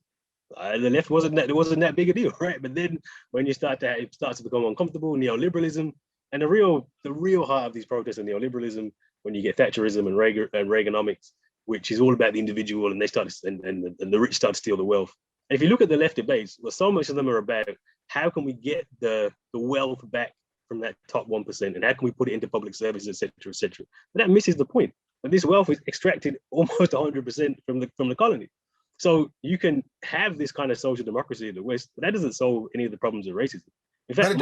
the left wasn't that big a deal, right? But then when it starts to become uncomfortable, neoliberalism, and the real heart of these protests are neoliberalism, when you get Thatcherism and Reaganomics, which is all about the individual, and and the rich start to steal the wealth. And if you look at the left debates, well, so much of them are about how can we get the wealth back from that top 1%, and how can we put it into public services, et cetera, et cetera. But that misses the point. That this wealth is extracted almost 100% from the colony. So you can have this kind of social democracy in the West, but that doesn't solve any of the problems of racism. In fact,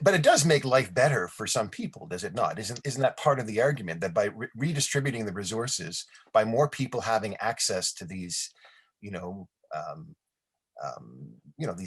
but it does make life better for some people, does it not? Isn't that part of the argument that by redistributing the resources, by more people having access to these, these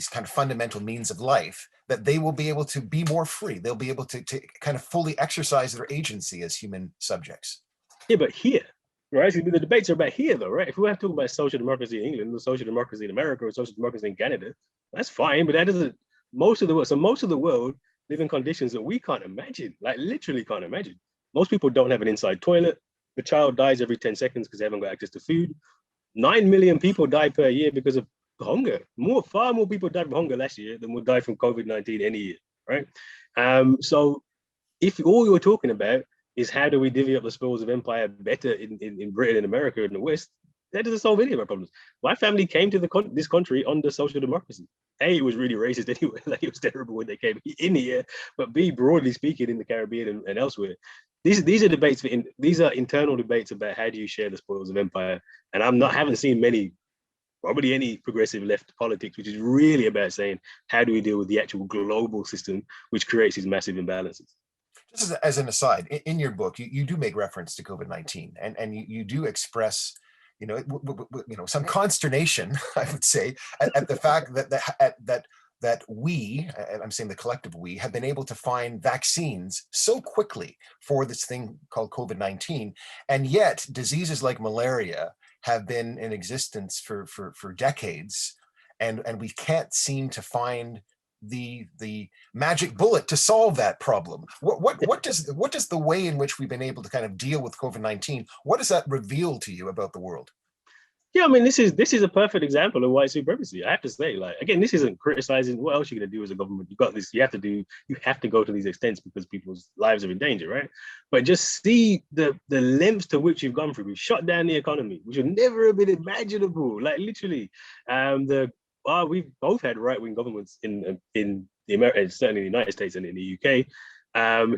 kind of fundamental means of life, that they will be able to be more free. They'll be able to kind of fully exercise their agency as human subjects. Yeah, but here, right? See, the debates are about here, though, right? If we have to talk about social democracy in England, or social democracy in America, or social democracy in Canada, that's fine. But that doesn't. Most of the world, so most of the world live in conditions that we can't imagine, like literally can't imagine. Most people don't have an inside toilet. The child dies every 10 seconds because they haven't got access to food. 9 million people die per year because of hunger. Far more people died from hunger last year than would die from COVID-19 any year, right? So if all you're talking about is how do we divvy up the spoils of empire better in Britain and America and the West, that doesn't solve any of our problems. My family came to this country under social democracy. A, it was really racist anyway, like it was terrible when they came in here, but B, broadly speaking, in the Caribbean and elsewhere, these are debates these are internal debates about how do you share the spoils of empire. And haven't seen probably any progressive left politics, which is really about saying how do we deal with the actual global system which creates these massive imbalances. Just as an aside, in your book, you do make reference to COVID-19, and you do express, some consternation, I would say, at the fact that we, and I'm saying the collective we, have been able to find vaccines so quickly for this thing called COVID-19, and yet diseases like malaria have been in existence for decades, and we can't seem to find the magic bullet to solve that problem. What does the way in which we've been able to kind of deal with COVID-19, what does that reveal to you about the world? Yeah, I mean, this is a perfect example of white supremacy. I have to say, like, again, this isn't criticizing what else you're going to do as a government. You got this. You have to go to these extents because people's lives are in danger, right? But just see the lengths to which you've gone through. We've shut down the economy, which would never have been imaginable. Like literally, we've both had right-wing governments in the Americas, certainly in the United States and in the UK,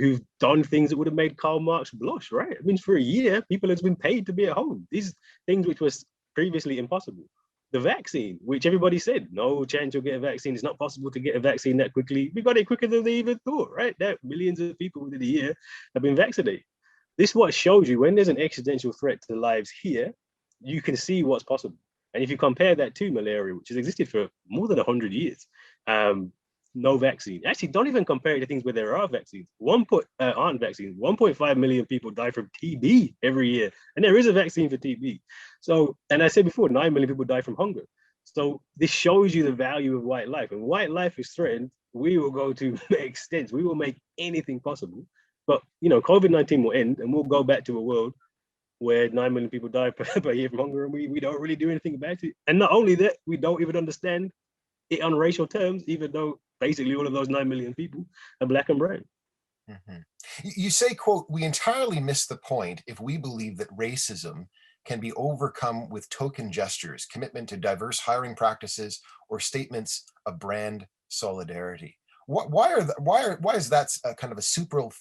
who've done things that would have made Karl Marx blush, right? I mean, for a year, people have been paid to be at home. These things which was previously impossible. The vaccine, which everybody said, no chance you'll get a vaccine. It's not possible to get a vaccine that quickly. We got it quicker than they even thought, right? That millions of people within a year have been vaccinated. This is what shows you when there's an existential threat to lives here, you can see what's possible. And if you compare that to malaria, which has existed for more than 100 years, no vaccine. Actually, don't even compare it to things where there are vaccines. Aren't vaccines. 1.5 million people die from TB every year, and there is a vaccine for TB. So, and I said before, 9 million people die from hunger. So this shows you the value of white life. And white life is threatened, we will go to extents. We will make anything possible. But COVID-19 will end, and we'll go back to a world where 9 million people die per year from hunger, and we don't really do anything about it. And not only that, we don't even understand it on racial terms, even though basically all of those 9 million people are black and brown. Mm-hmm. You say, quote, "We entirely miss the point if we believe that racism can be overcome with token gestures, commitment to diverse hiring practices, or statements of brand solidarity." Why is that a kind of a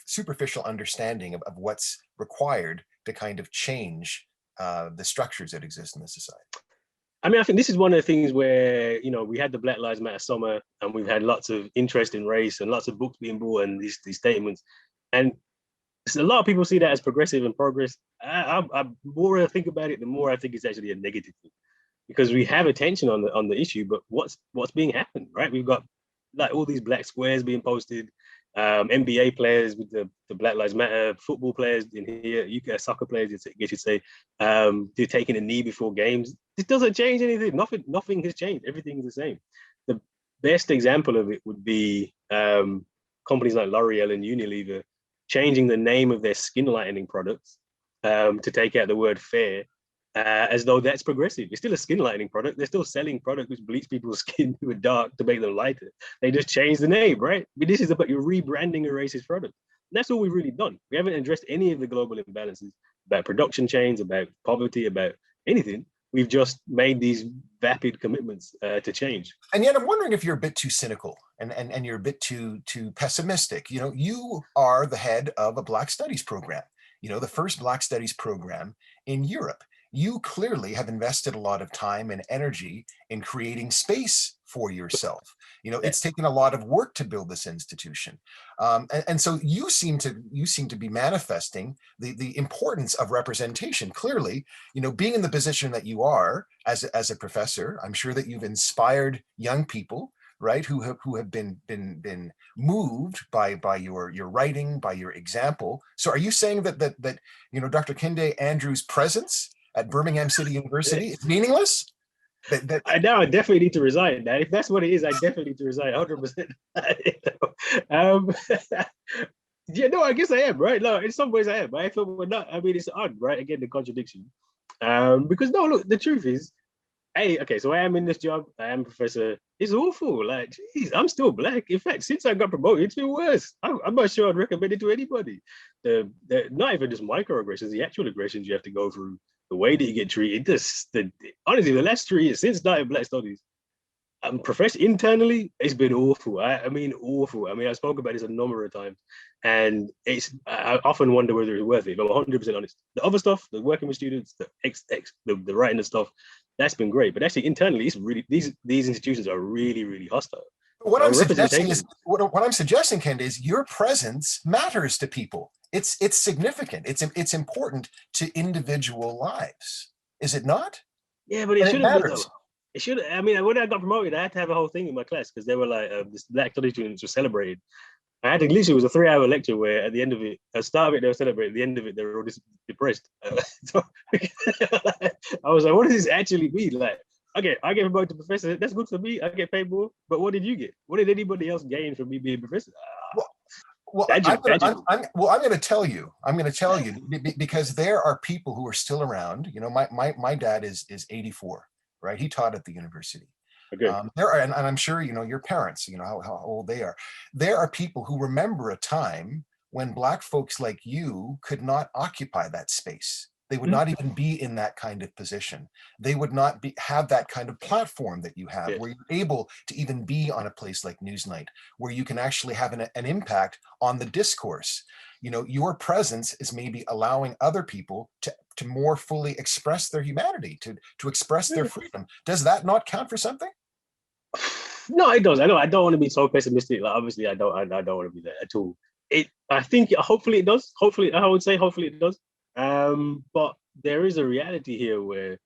superficial understanding of what's required to kind of change the structures that exist in the society? I mean, I think this is one of the things where, we had the Black Lives Matter summer, and we've had lots of interest in race and lots of books being bought and these statements. And a lot of people see that as progressive and progress. The more I think about it, the more I think it's actually a negative thing, because we have attention on the issue, but what's being happened, right? We've got like all these black squares being posted, NBA players with the Black Lives Matter, football players in here, UK soccer players, you should say, they're taking a knee before games. This doesn't change anything. Nothing has changed. Everything is the same. The best example of it would be companies like L'Oreal and Unilever changing the name of their skin lightening products to take out the word fair, as though that's progressive. It's still a skin lightening product. They're still selling product which bleach people's skin to a dark to make them lighter. They just changed the name, right? But this is about you rebranding a racist product. And that's all we've really done. We haven't addressed any of the global imbalances about production chains, about poverty, about anything. We've just made these vapid commitments to change. And yet I'm wondering if you're a bit too cynical and you're a bit too pessimistic. You are the head of a Black Studies program, the first Black Studies program in Europe. You clearly have invested a lot of time and energy in creating space for yourself. It's taken a lot of work to build this institution. And so you seem to be manifesting the importance of representation. Clearly, being in the position that you are as a professor, I'm sure that you've inspired young people right? Who have been moved by your writing, by your example. So are you saying that Dr. Kehinde Andrews' presence at Birmingham City University is meaningless? Now I definitely need to resign. Now, if that's what it is, I definitely need to resign 100%. Yeah, no, I guess I am, right? No, in some ways I am. I feel we're not. I mean, it's odd, right? Again, the contradiction. Because no, look, the truth is, hey, okay, so I am in this job. I am a professor. It's awful. Like, geez, I'm still black. In fact, since I got promoted, it's been worse. I'm not sure I'd recommend it to anybody. The not even just microaggressions, the actual aggressions you have to go through, the way that you get treated. Honestly, the last 3 years since starting Black Studies, professionally, internally, it's been awful. I mean, awful. I mean, I spoke about this a number of times, and I often wonder whether it's worth it. If I'm 100% honest, the other stuff, the working with students, the writing and stuff, that's been great. But actually, internally, it's really these institutions are really, really hostile. What I'm suggesting is what I'm suggesting, Ken, is your presence matters to people. It's significant. It's important to individual lives. Is it not? Yeah, but it shouldn't be though. It should. I mean, when I got promoted, I had to have a whole thing in my class because they were like, this Black Studies students were celebrated. I had to literally, it was a 3-hour lecture where at the end of it, at the start of it, they were celebrating, at the end of it, they were all depressed. So I was like, what does this actually mean? Like, okay, I get promoted to professor. That's good for me. I get paid more. But what did you get? What did anybody else gain from me being professor? I'm going to tell you. I'm going to tell you because there are people who are still around. You know, my dad is 84. Right, he taught at the university. Okay. And I'm sure your parents. How old they are. There are people who remember a time when Black folks like you could not occupy that space. They would not even be in that kind of position. They would not have that kind of platform that you have, where you're able to even be on a place like Newsnight, where you can actually have an impact on the discourse. Your presence is maybe allowing other people to more fully express their humanity, to express their freedom. Does that not count for something? No, it does. I know. I don't want to be so pessimistic. Like, obviously, I don't want to be there at all. I think hopefully it does. Hopefully, I would say hopefully it does. But there is a reality here where,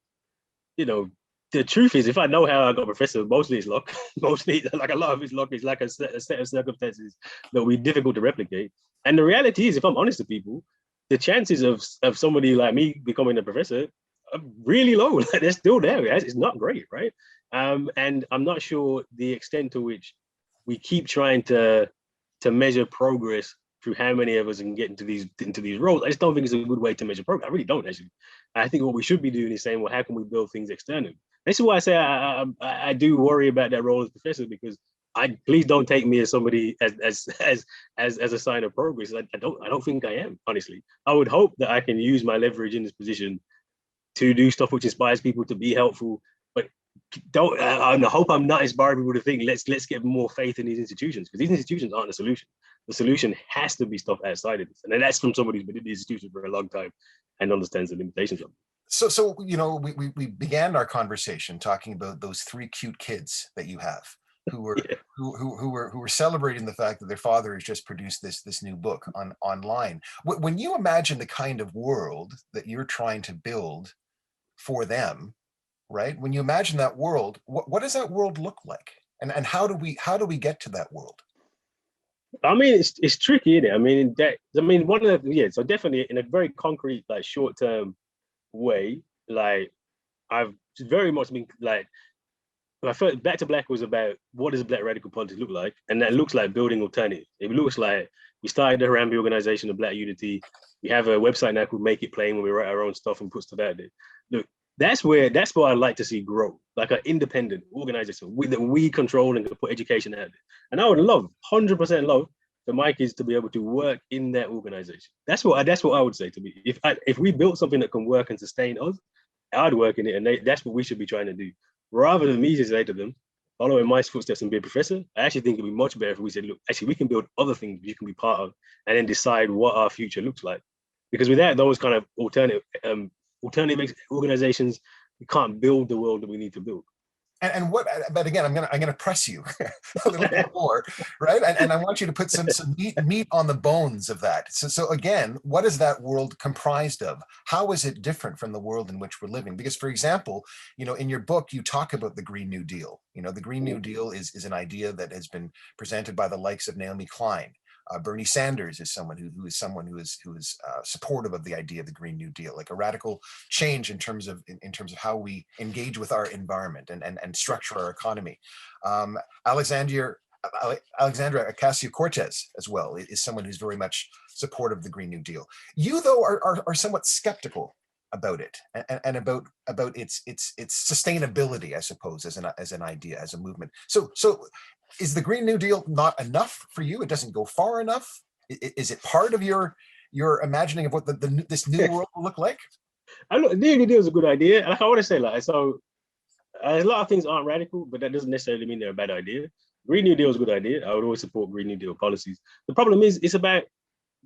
the truth is, if I know how I got professor, mostly it's luck. Mostly, like a lot of it's luck. It's like a set of circumstances that will be difficult to replicate. And the reality is, if I'm honest with people, the chances of somebody like me becoming a professor are really low. Like, they're still there. It's not great, right? And I'm not sure the extent to which we keep trying to measure progress through how many of us can get into these roles. I just don't think it's a good way to measure progress. I really don't, actually. I think what we should be doing is saying, well, how can we build things externally? This is why I say I do worry about that role as professor, because please don't take me as somebody as a sign of progress. I don't think I am, honestly. I would hope that I can use my leverage in this position to do stuff which inspires people, to be helpful. But I hope I'm not inspiring people to think let's get more faith in these institutions, because these institutions aren't the solution. The solution has to be stuff outside of this, and that's from somebody who's been in the institution for a long time and understands the limitations of it. So we began our conversation talking about those 3 cute kids that you have, who were celebrating the fact that their father has just produced this new book online. When you imagine the kind of world that you're trying to build for them, right? When you imagine that world, what does that world look like, and how do we get to that world? I mean, it's tricky, isn't it? One of the so definitely in a very concrete, like, short-term way, like, I've very much been like, Back to Black was about what does Black radical politics look like, and that looks like building alternatives. It looks like we started the Harambee organization of Black Unity. We have a website now called Make It Plain, where we write our own stuff and put stuff out there. Look, that's what I'd like to see grow, like an independent organization that we control and can put education out there. And I would love, 100% love, for my kids to be able to work in that organization. That's what I would say to me. If we built something that can work and sustain us, I'd work in it, and that's what we should be trying to do. Rather than me to say to them, follow in my footsteps and be a professor, I actually think it'd be much better if we said, look, actually, we can build other things you can be part of, and then decide what our future looks like. Because without those kind of alternative organizations, we can't build the world that we need to build. And what? But again, I'm gonna press you a little bit more, right? And I want you to put some meat on the bones of that. So again, what is that world comprised of? How is it different from the world in which we're living? Because, for example, in your book you talk about the Green New Deal. The Green New Deal is an idea that has been presented by the likes of Naomi Klein. Bernie Sanders is someone who is supportive of the idea of the Green New Deal, like a radical change in terms of how we engage with our environment and structure our economy. Alexandria Ocasio-Cortez as well is someone who's very much supportive of the Green New Deal. You, though, are somewhat skeptical about it and about its sustainability, I suppose, as an idea, as a movement. So is the Green New Deal not enough for you? It doesn't go far enough? Is it part of your imagining of what this new world will look like? The Green New Deal is a good idea. Like I want to say, a lot of things aren't radical, but that doesn't necessarily mean they're a bad idea. Green New Deal is a good idea. I would always support Green New Deal policies. The problem is it's about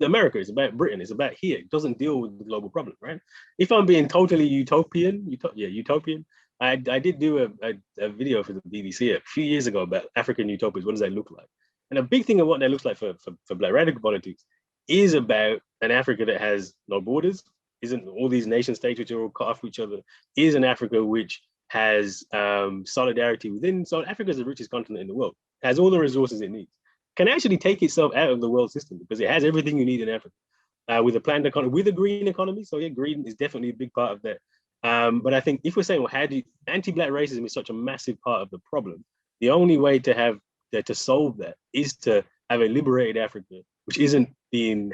America, it's about Britain, it's about here. It doesn't deal with the global problem, right? If I'm being totally utopian, I did do a video for the BBC a few years ago about African utopias. What does that look like? And a big thing of what that looks like for Black radical politics is about an Africa that has no borders, isn't all these nation states which are all cut off each other, is an Africa which has solidarity within. So Africa is the richest continent in the world, has all the resources it needs, can actually take itself out of the world system because it has everything you need in Africa with a planned economy, with a green economy. So yeah, green is definitely a big part of that. But I think if we're saying, well, how do anti-Black racism is such a massive part of the problem, the only way to solve that is to have a liberated Africa, which isn't being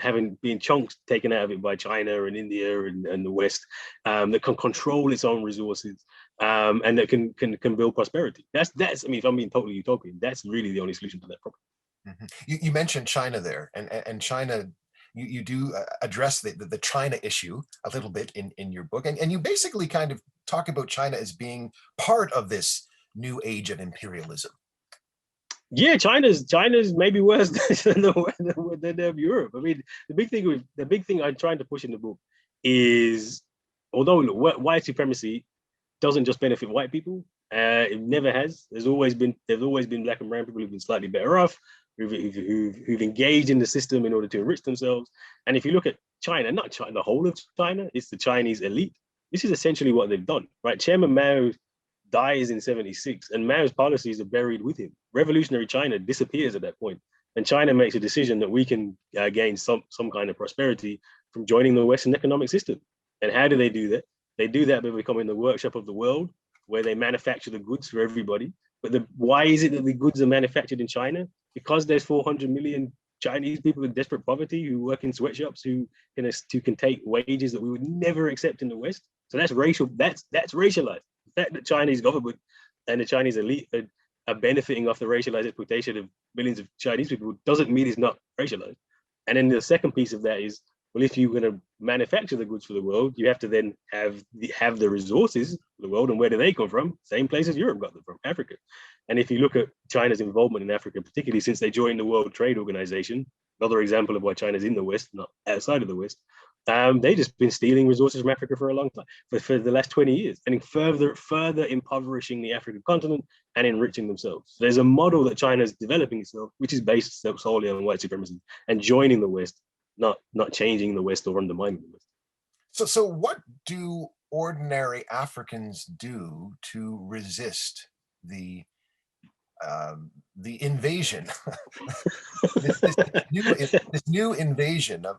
chunks taken out of it by China and India and the West, that can control its own resources, and that can build prosperity. That's I mean, if I'm being totally utopian, that's really the only solution to that problem. Mm-hmm. You mentioned China there, and China. You do address the China issue a little bit in your book, and you basically kind of talk about China as being part of this new age of imperialism. Yeah, China's maybe worse than Europe. I mean, the big thing I'm trying to push in the book is, although white supremacy doesn't just benefit white people, it never has. There's always been Black and brown people who've been slightly better off, who've engaged in the system in order to enrich themselves. And if you look at China, not China, the whole of China, it's the Chinese elite. This is essentially what they've done, right? Chairman Mao dies in 1976, and Mao's policies are buried with him. Revolutionary China disappears at that point, and China makes a decision that we can gain some kind of prosperity from joining the Western economic system. And how do they do that? They do that by becoming the workshop of the world, where they manufacture the goods for everybody. But why is it that the goods are manufactured in China? Because there's 400 million Chinese people in desperate poverty who work in sweatshops who can take wages that we would never accept in the West. So that's racial. That's racialized. The fact that Chinese government and the Chinese elite are benefiting off the racialized exploitation of millions of Chinese people doesn't mean it's not racialized. And then the second piece of that is, well, if you're going to manufacture the goods for the world, you have to then have the resources for the world. And where do they come from? Same places Europe got them from, Africa. And if you look at China's involvement in Africa, particularly since they joined the World Trade Organization, another example of why China's in the West, not outside of the West, they've just been stealing resources from Africa for a long time, for the last 20 years, and further impoverishing the African continent and enriching themselves. So there's a model that China is developing itself, which is based solely on white supremacy and joining the West, not changing the West or undermining the West. So what do ordinary Africans do to resist the invasion, this new invasion of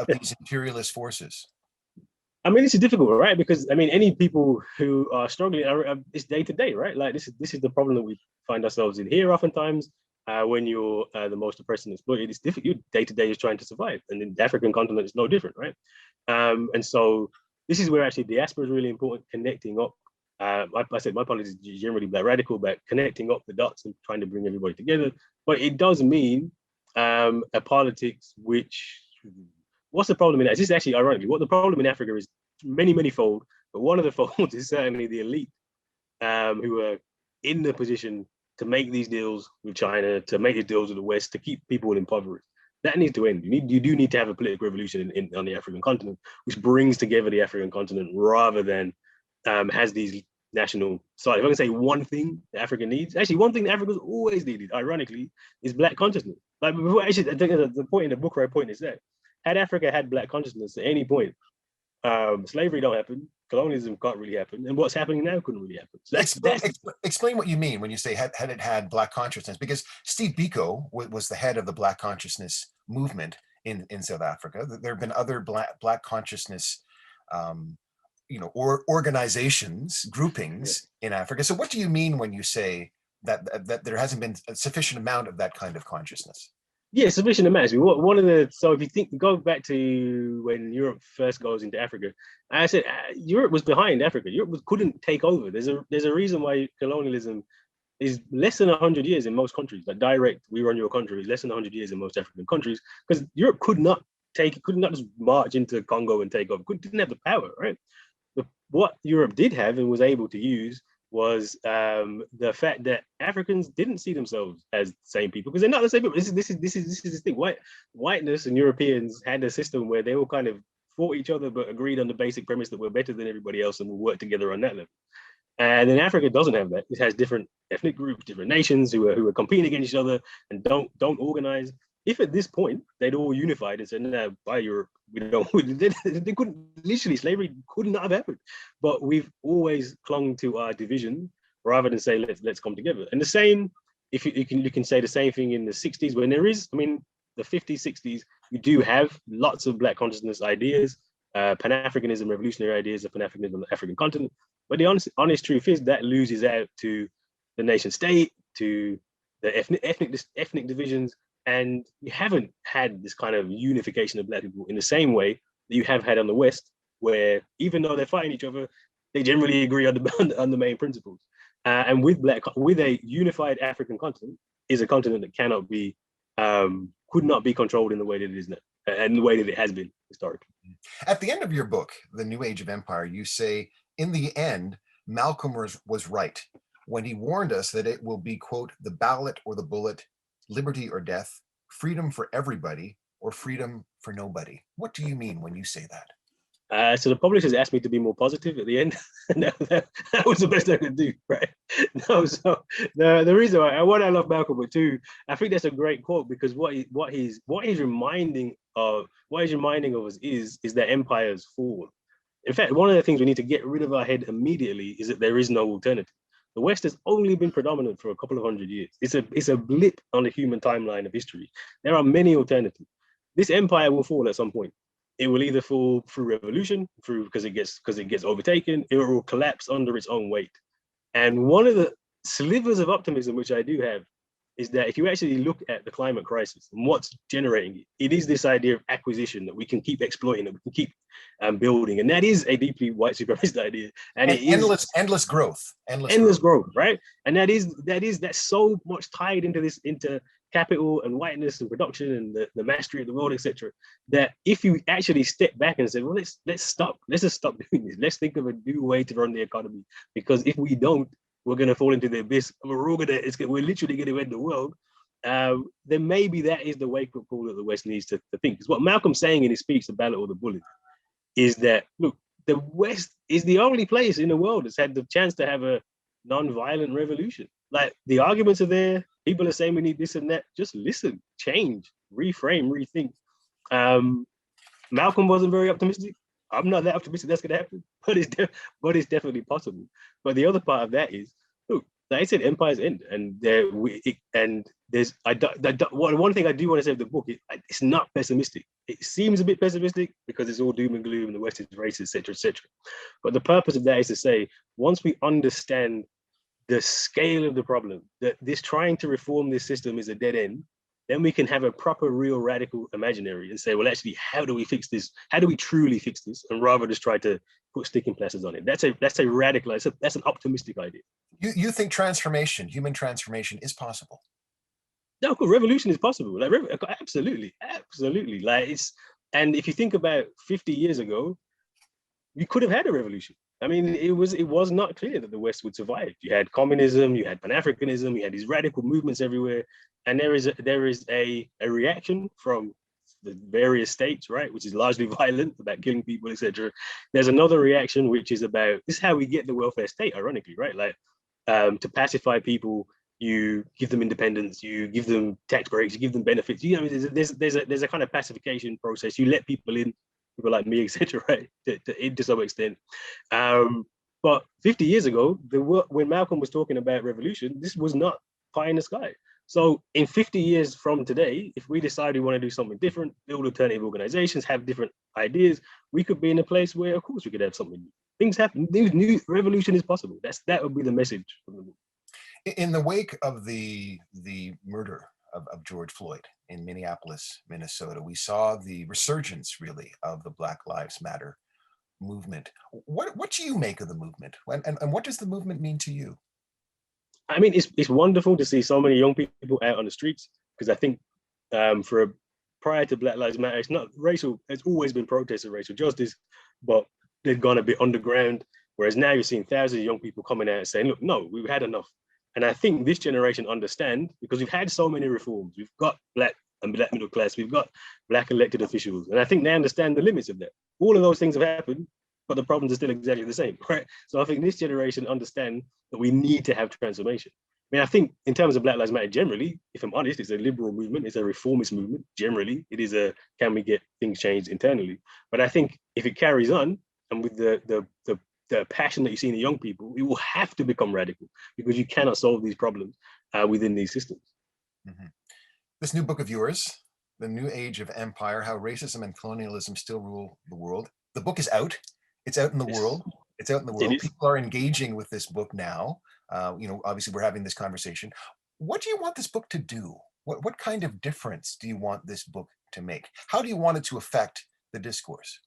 these imperialist forces? I mean, this is difficult, right? Because I mean, any people who are struggling, it's day to day, right? Like this is the problem that we find ourselves in here oftentimes. When you're the most oppressed and exploited, it's difficult. Your day to day is trying to survive, and in the African continent, it's no different, right? And so this is where actually diaspora is really important, connecting up. I said my politics is generally Black radical, but connecting up the dots and trying to bring everybody together. But it does mean a politics which, what's the problem in that? This is actually ironically, what the problem in Africa is many fold, but one of the folds is certainly the elite who are in the position to make these deals with China, to make these deals with the West, to keep people impoverished. That needs to end. You do need to have a political revolution on the African continent, which brings together the African continent rather than has these national side. If I can say one thing that Africa needs, actually one thing that Africa's always needed, ironically, is Black consciousness. Like actually, I think the point in the book where I point is that had Africa had Black consciousness at any point, slavery don't happen, colonialism can't really happen, and what's happening now couldn't really happen. So explain what you mean when you say had it had Black consciousness, because Steve Biko was the head of the Black consciousness movement in South Africa. There have been other Black consciousness or organizations, groupings in Africa. So what do you mean when you say that there hasn't been a sufficient amount of that kind of consciousness? Yeah, sufficient amount. So if you go back to when Europe first goes into Africa, I said Europe was behind Africa. Europe couldn't take over. There's a reason why colonialism is less than 100 years in most countries. Like direct, we run your country is less than 100 years in most African countries, because Europe could not just march into Congo and take over. Didn't have the power, right? What Europe did have and was able to use was the fact that Africans didn't see themselves as the same people, because they're not the same people. This is the thing. Whiteness and Europeans had a system where they all kind of fought each other, but agreed on the basic premise that we're better than everybody else and we'll work together on that level. And then Africa doesn't have that. It has different ethnic groups, different nations who are competing against each other and don't organize. If at this point they'd all unified and said, "No, by Europe, we don't," they couldn't. Literally, slavery could not have happened. But we've always clung to our division rather than say, "Let's come together." And the same, if you can say the same thing in the '60s, when there is, the '50s, '60s, you do have lots of Black consciousness ideas, Pan-Africanism, revolutionary ideas of Pan-Africanism on the African continent. But the honest truth is that loses out to the nation state, to the ethnic divisions. And you haven't had this kind of unification of Black people in the same way that you have had on the West, where even though they're fighting each other, they generally agree on the main principles. And with a unified African continent is a continent that could not be controlled in the way that it is now, and the way that it has been historically. At the end of your book, The New Age of Empire, you say, in the end, Malcolm was right when he warned us that it will be, quote, the ballot or the bullet, liberty or death, freedom for everybody, or freedom for nobody. What do you mean when you say that? So the publishers asked me to be more positive at the end. that was the best I could do, right? No, so the reason why I love Malcolm, but two, I think that's a great quote, because what he's reminding of us is that empires fall. In fact, one of the things we need to get rid of our head immediately is that there is no alternative. The West has only been predominant for a couple of hundred years. It's a blip on the human timeline of history. There are many alternatives. This empire will fall at some point. It will either fall through revolution, because it gets overtaken. It will collapse under its own weight. And one of the slivers of optimism which I do have is that if you actually look at the climate crisis and what's generating it, it is this idea of acquisition that we can keep exploiting, that we can keep building. And that is a deeply white supremacist idea. And it is endless growth, right? And that's so much tied into capital and whiteness and production and the mastery of the world, etc., that if you actually step back and say, well, let's just stop doing this. Let's think of a new way to run the economy, because if we don't, we're going to fall into the abyss. We're literally going to end the world. Then maybe that is the wake-up call that the West needs to think. Because what Malcolm's saying in his speech, The Ballot or the Bullet, is that, look, the West is the only place in the world that's had the chance to have a non-violent revolution. Like, the arguments are there. People are saying we need this and that. Just listen, change, reframe, rethink. Malcolm wasn't very optimistic. I'm not that optimistic that's going to happen, but it's definitely possible. But the other part of that is, look, like I said, empires end, and one thing I do want to say of the book, it's not pessimistic. It seems a bit pessimistic because it's all doom and gloom, and the West is racist, etc., etc. But the purpose of that is to say, once we understand the scale of the problem, that this trying to reform this system is a dead end, then we can have a proper, real, radical imaginary and say, well, actually, how do we fix this? How do we truly fix this? And rather just try to put sticking plasters on it. That's a radical, that's an optimistic idea. You think human transformation is possible? No, revolution is possible. Like, absolutely. Like, and if you think about 50 years ago, we could have had a revolution. I mean, it was not clear that the West would survive. You had communism, you had Pan-Africanism, you had these radical movements everywhere, and there is a reaction from the various states, right, which is largely violent, about killing people, etc. There's another reaction which is about, this is how we get the welfare state, ironically, right? Like to pacify people, you give them independence, you give them tax breaks, you give them benefits. You know, there's a kind of pacification process. You let people in, people like me, etc., right, to some extent. But 50 years ago, when Malcolm was talking about revolution, this was not pie in the sky. So in 50 years from today, if we decide we want to do something different, build alternative organizations, have different ideas, we could be in a place where, of course, we could have something new. Things happen. New revolution is possible. That would be the message from the book. In the wake of the murder of George Floyd in Minneapolis, Minnesota, we saw the resurgence, really, of the Black Lives Matter movement. What do you make of the movement, and what does the movement mean to you? I mean, it's wonderful to see so many young people out on the streets, because I think prior to Black Lives Matter, it's not racial. It's always been protests of racial justice, but they've gone a bit underground. Whereas now you're seeing thousands of young people coming out and saying, "Look, no, we've had enough." And I think this generation understand, because we've had so many reforms. We've got Black and Black middle class. We've got Black elected officials, and I think they understand the limits of that. All of those things have happened, but the problems are still exactly the same, right? So I think this generation understand that we need to have transformation. I mean, I think in terms of Black Lives Matter generally, if I'm honest, it's a liberal movement, it's a reformist movement. Generally, it is a, can we get things changed internally? But I think if it carries on, and with the passion that you see in the young people, it will have to become radical, because you cannot solve these problems within these systems. Mm-hmm. This new book of yours, The New Age of Empire, How Racism and Colonialism Still Rule the World. The book is out. It's out in the world. It's out in the world. People are engaging with this book now. Obviously we're having this conversation. What do you want this book to do? What kind of difference do you want this book to make? How do you want it to affect the discourse?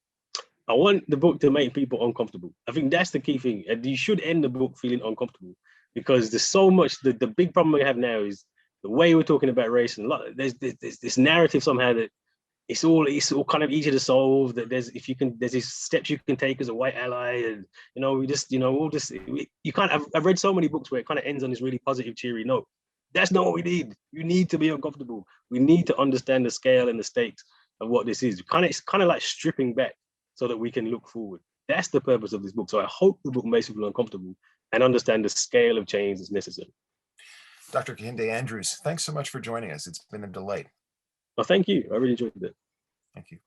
I want the book to make people uncomfortable. I think that's the key thing. And you should end the book feeling uncomfortable, because there's so much, the big problem we have now is the way we're talking about race, and there's this narrative somehow that it's all kind of easy to solve, that there's these steps you can take as a white ally, and I've read so many books where it kind of ends on this really positive, cheery note. That's not what we need. You need to be uncomfortable. We need to understand the scale and the stakes of what this is. It's kind of like stripping back so that we can look forward. That's the purpose of this book. So I hope the book makes people uncomfortable and understand the scale of change that's necessary. Dr. Kehinde Andrews, thanks so much for joining us. It's been a delight. Well, thank you. I really enjoyed it. Thank you.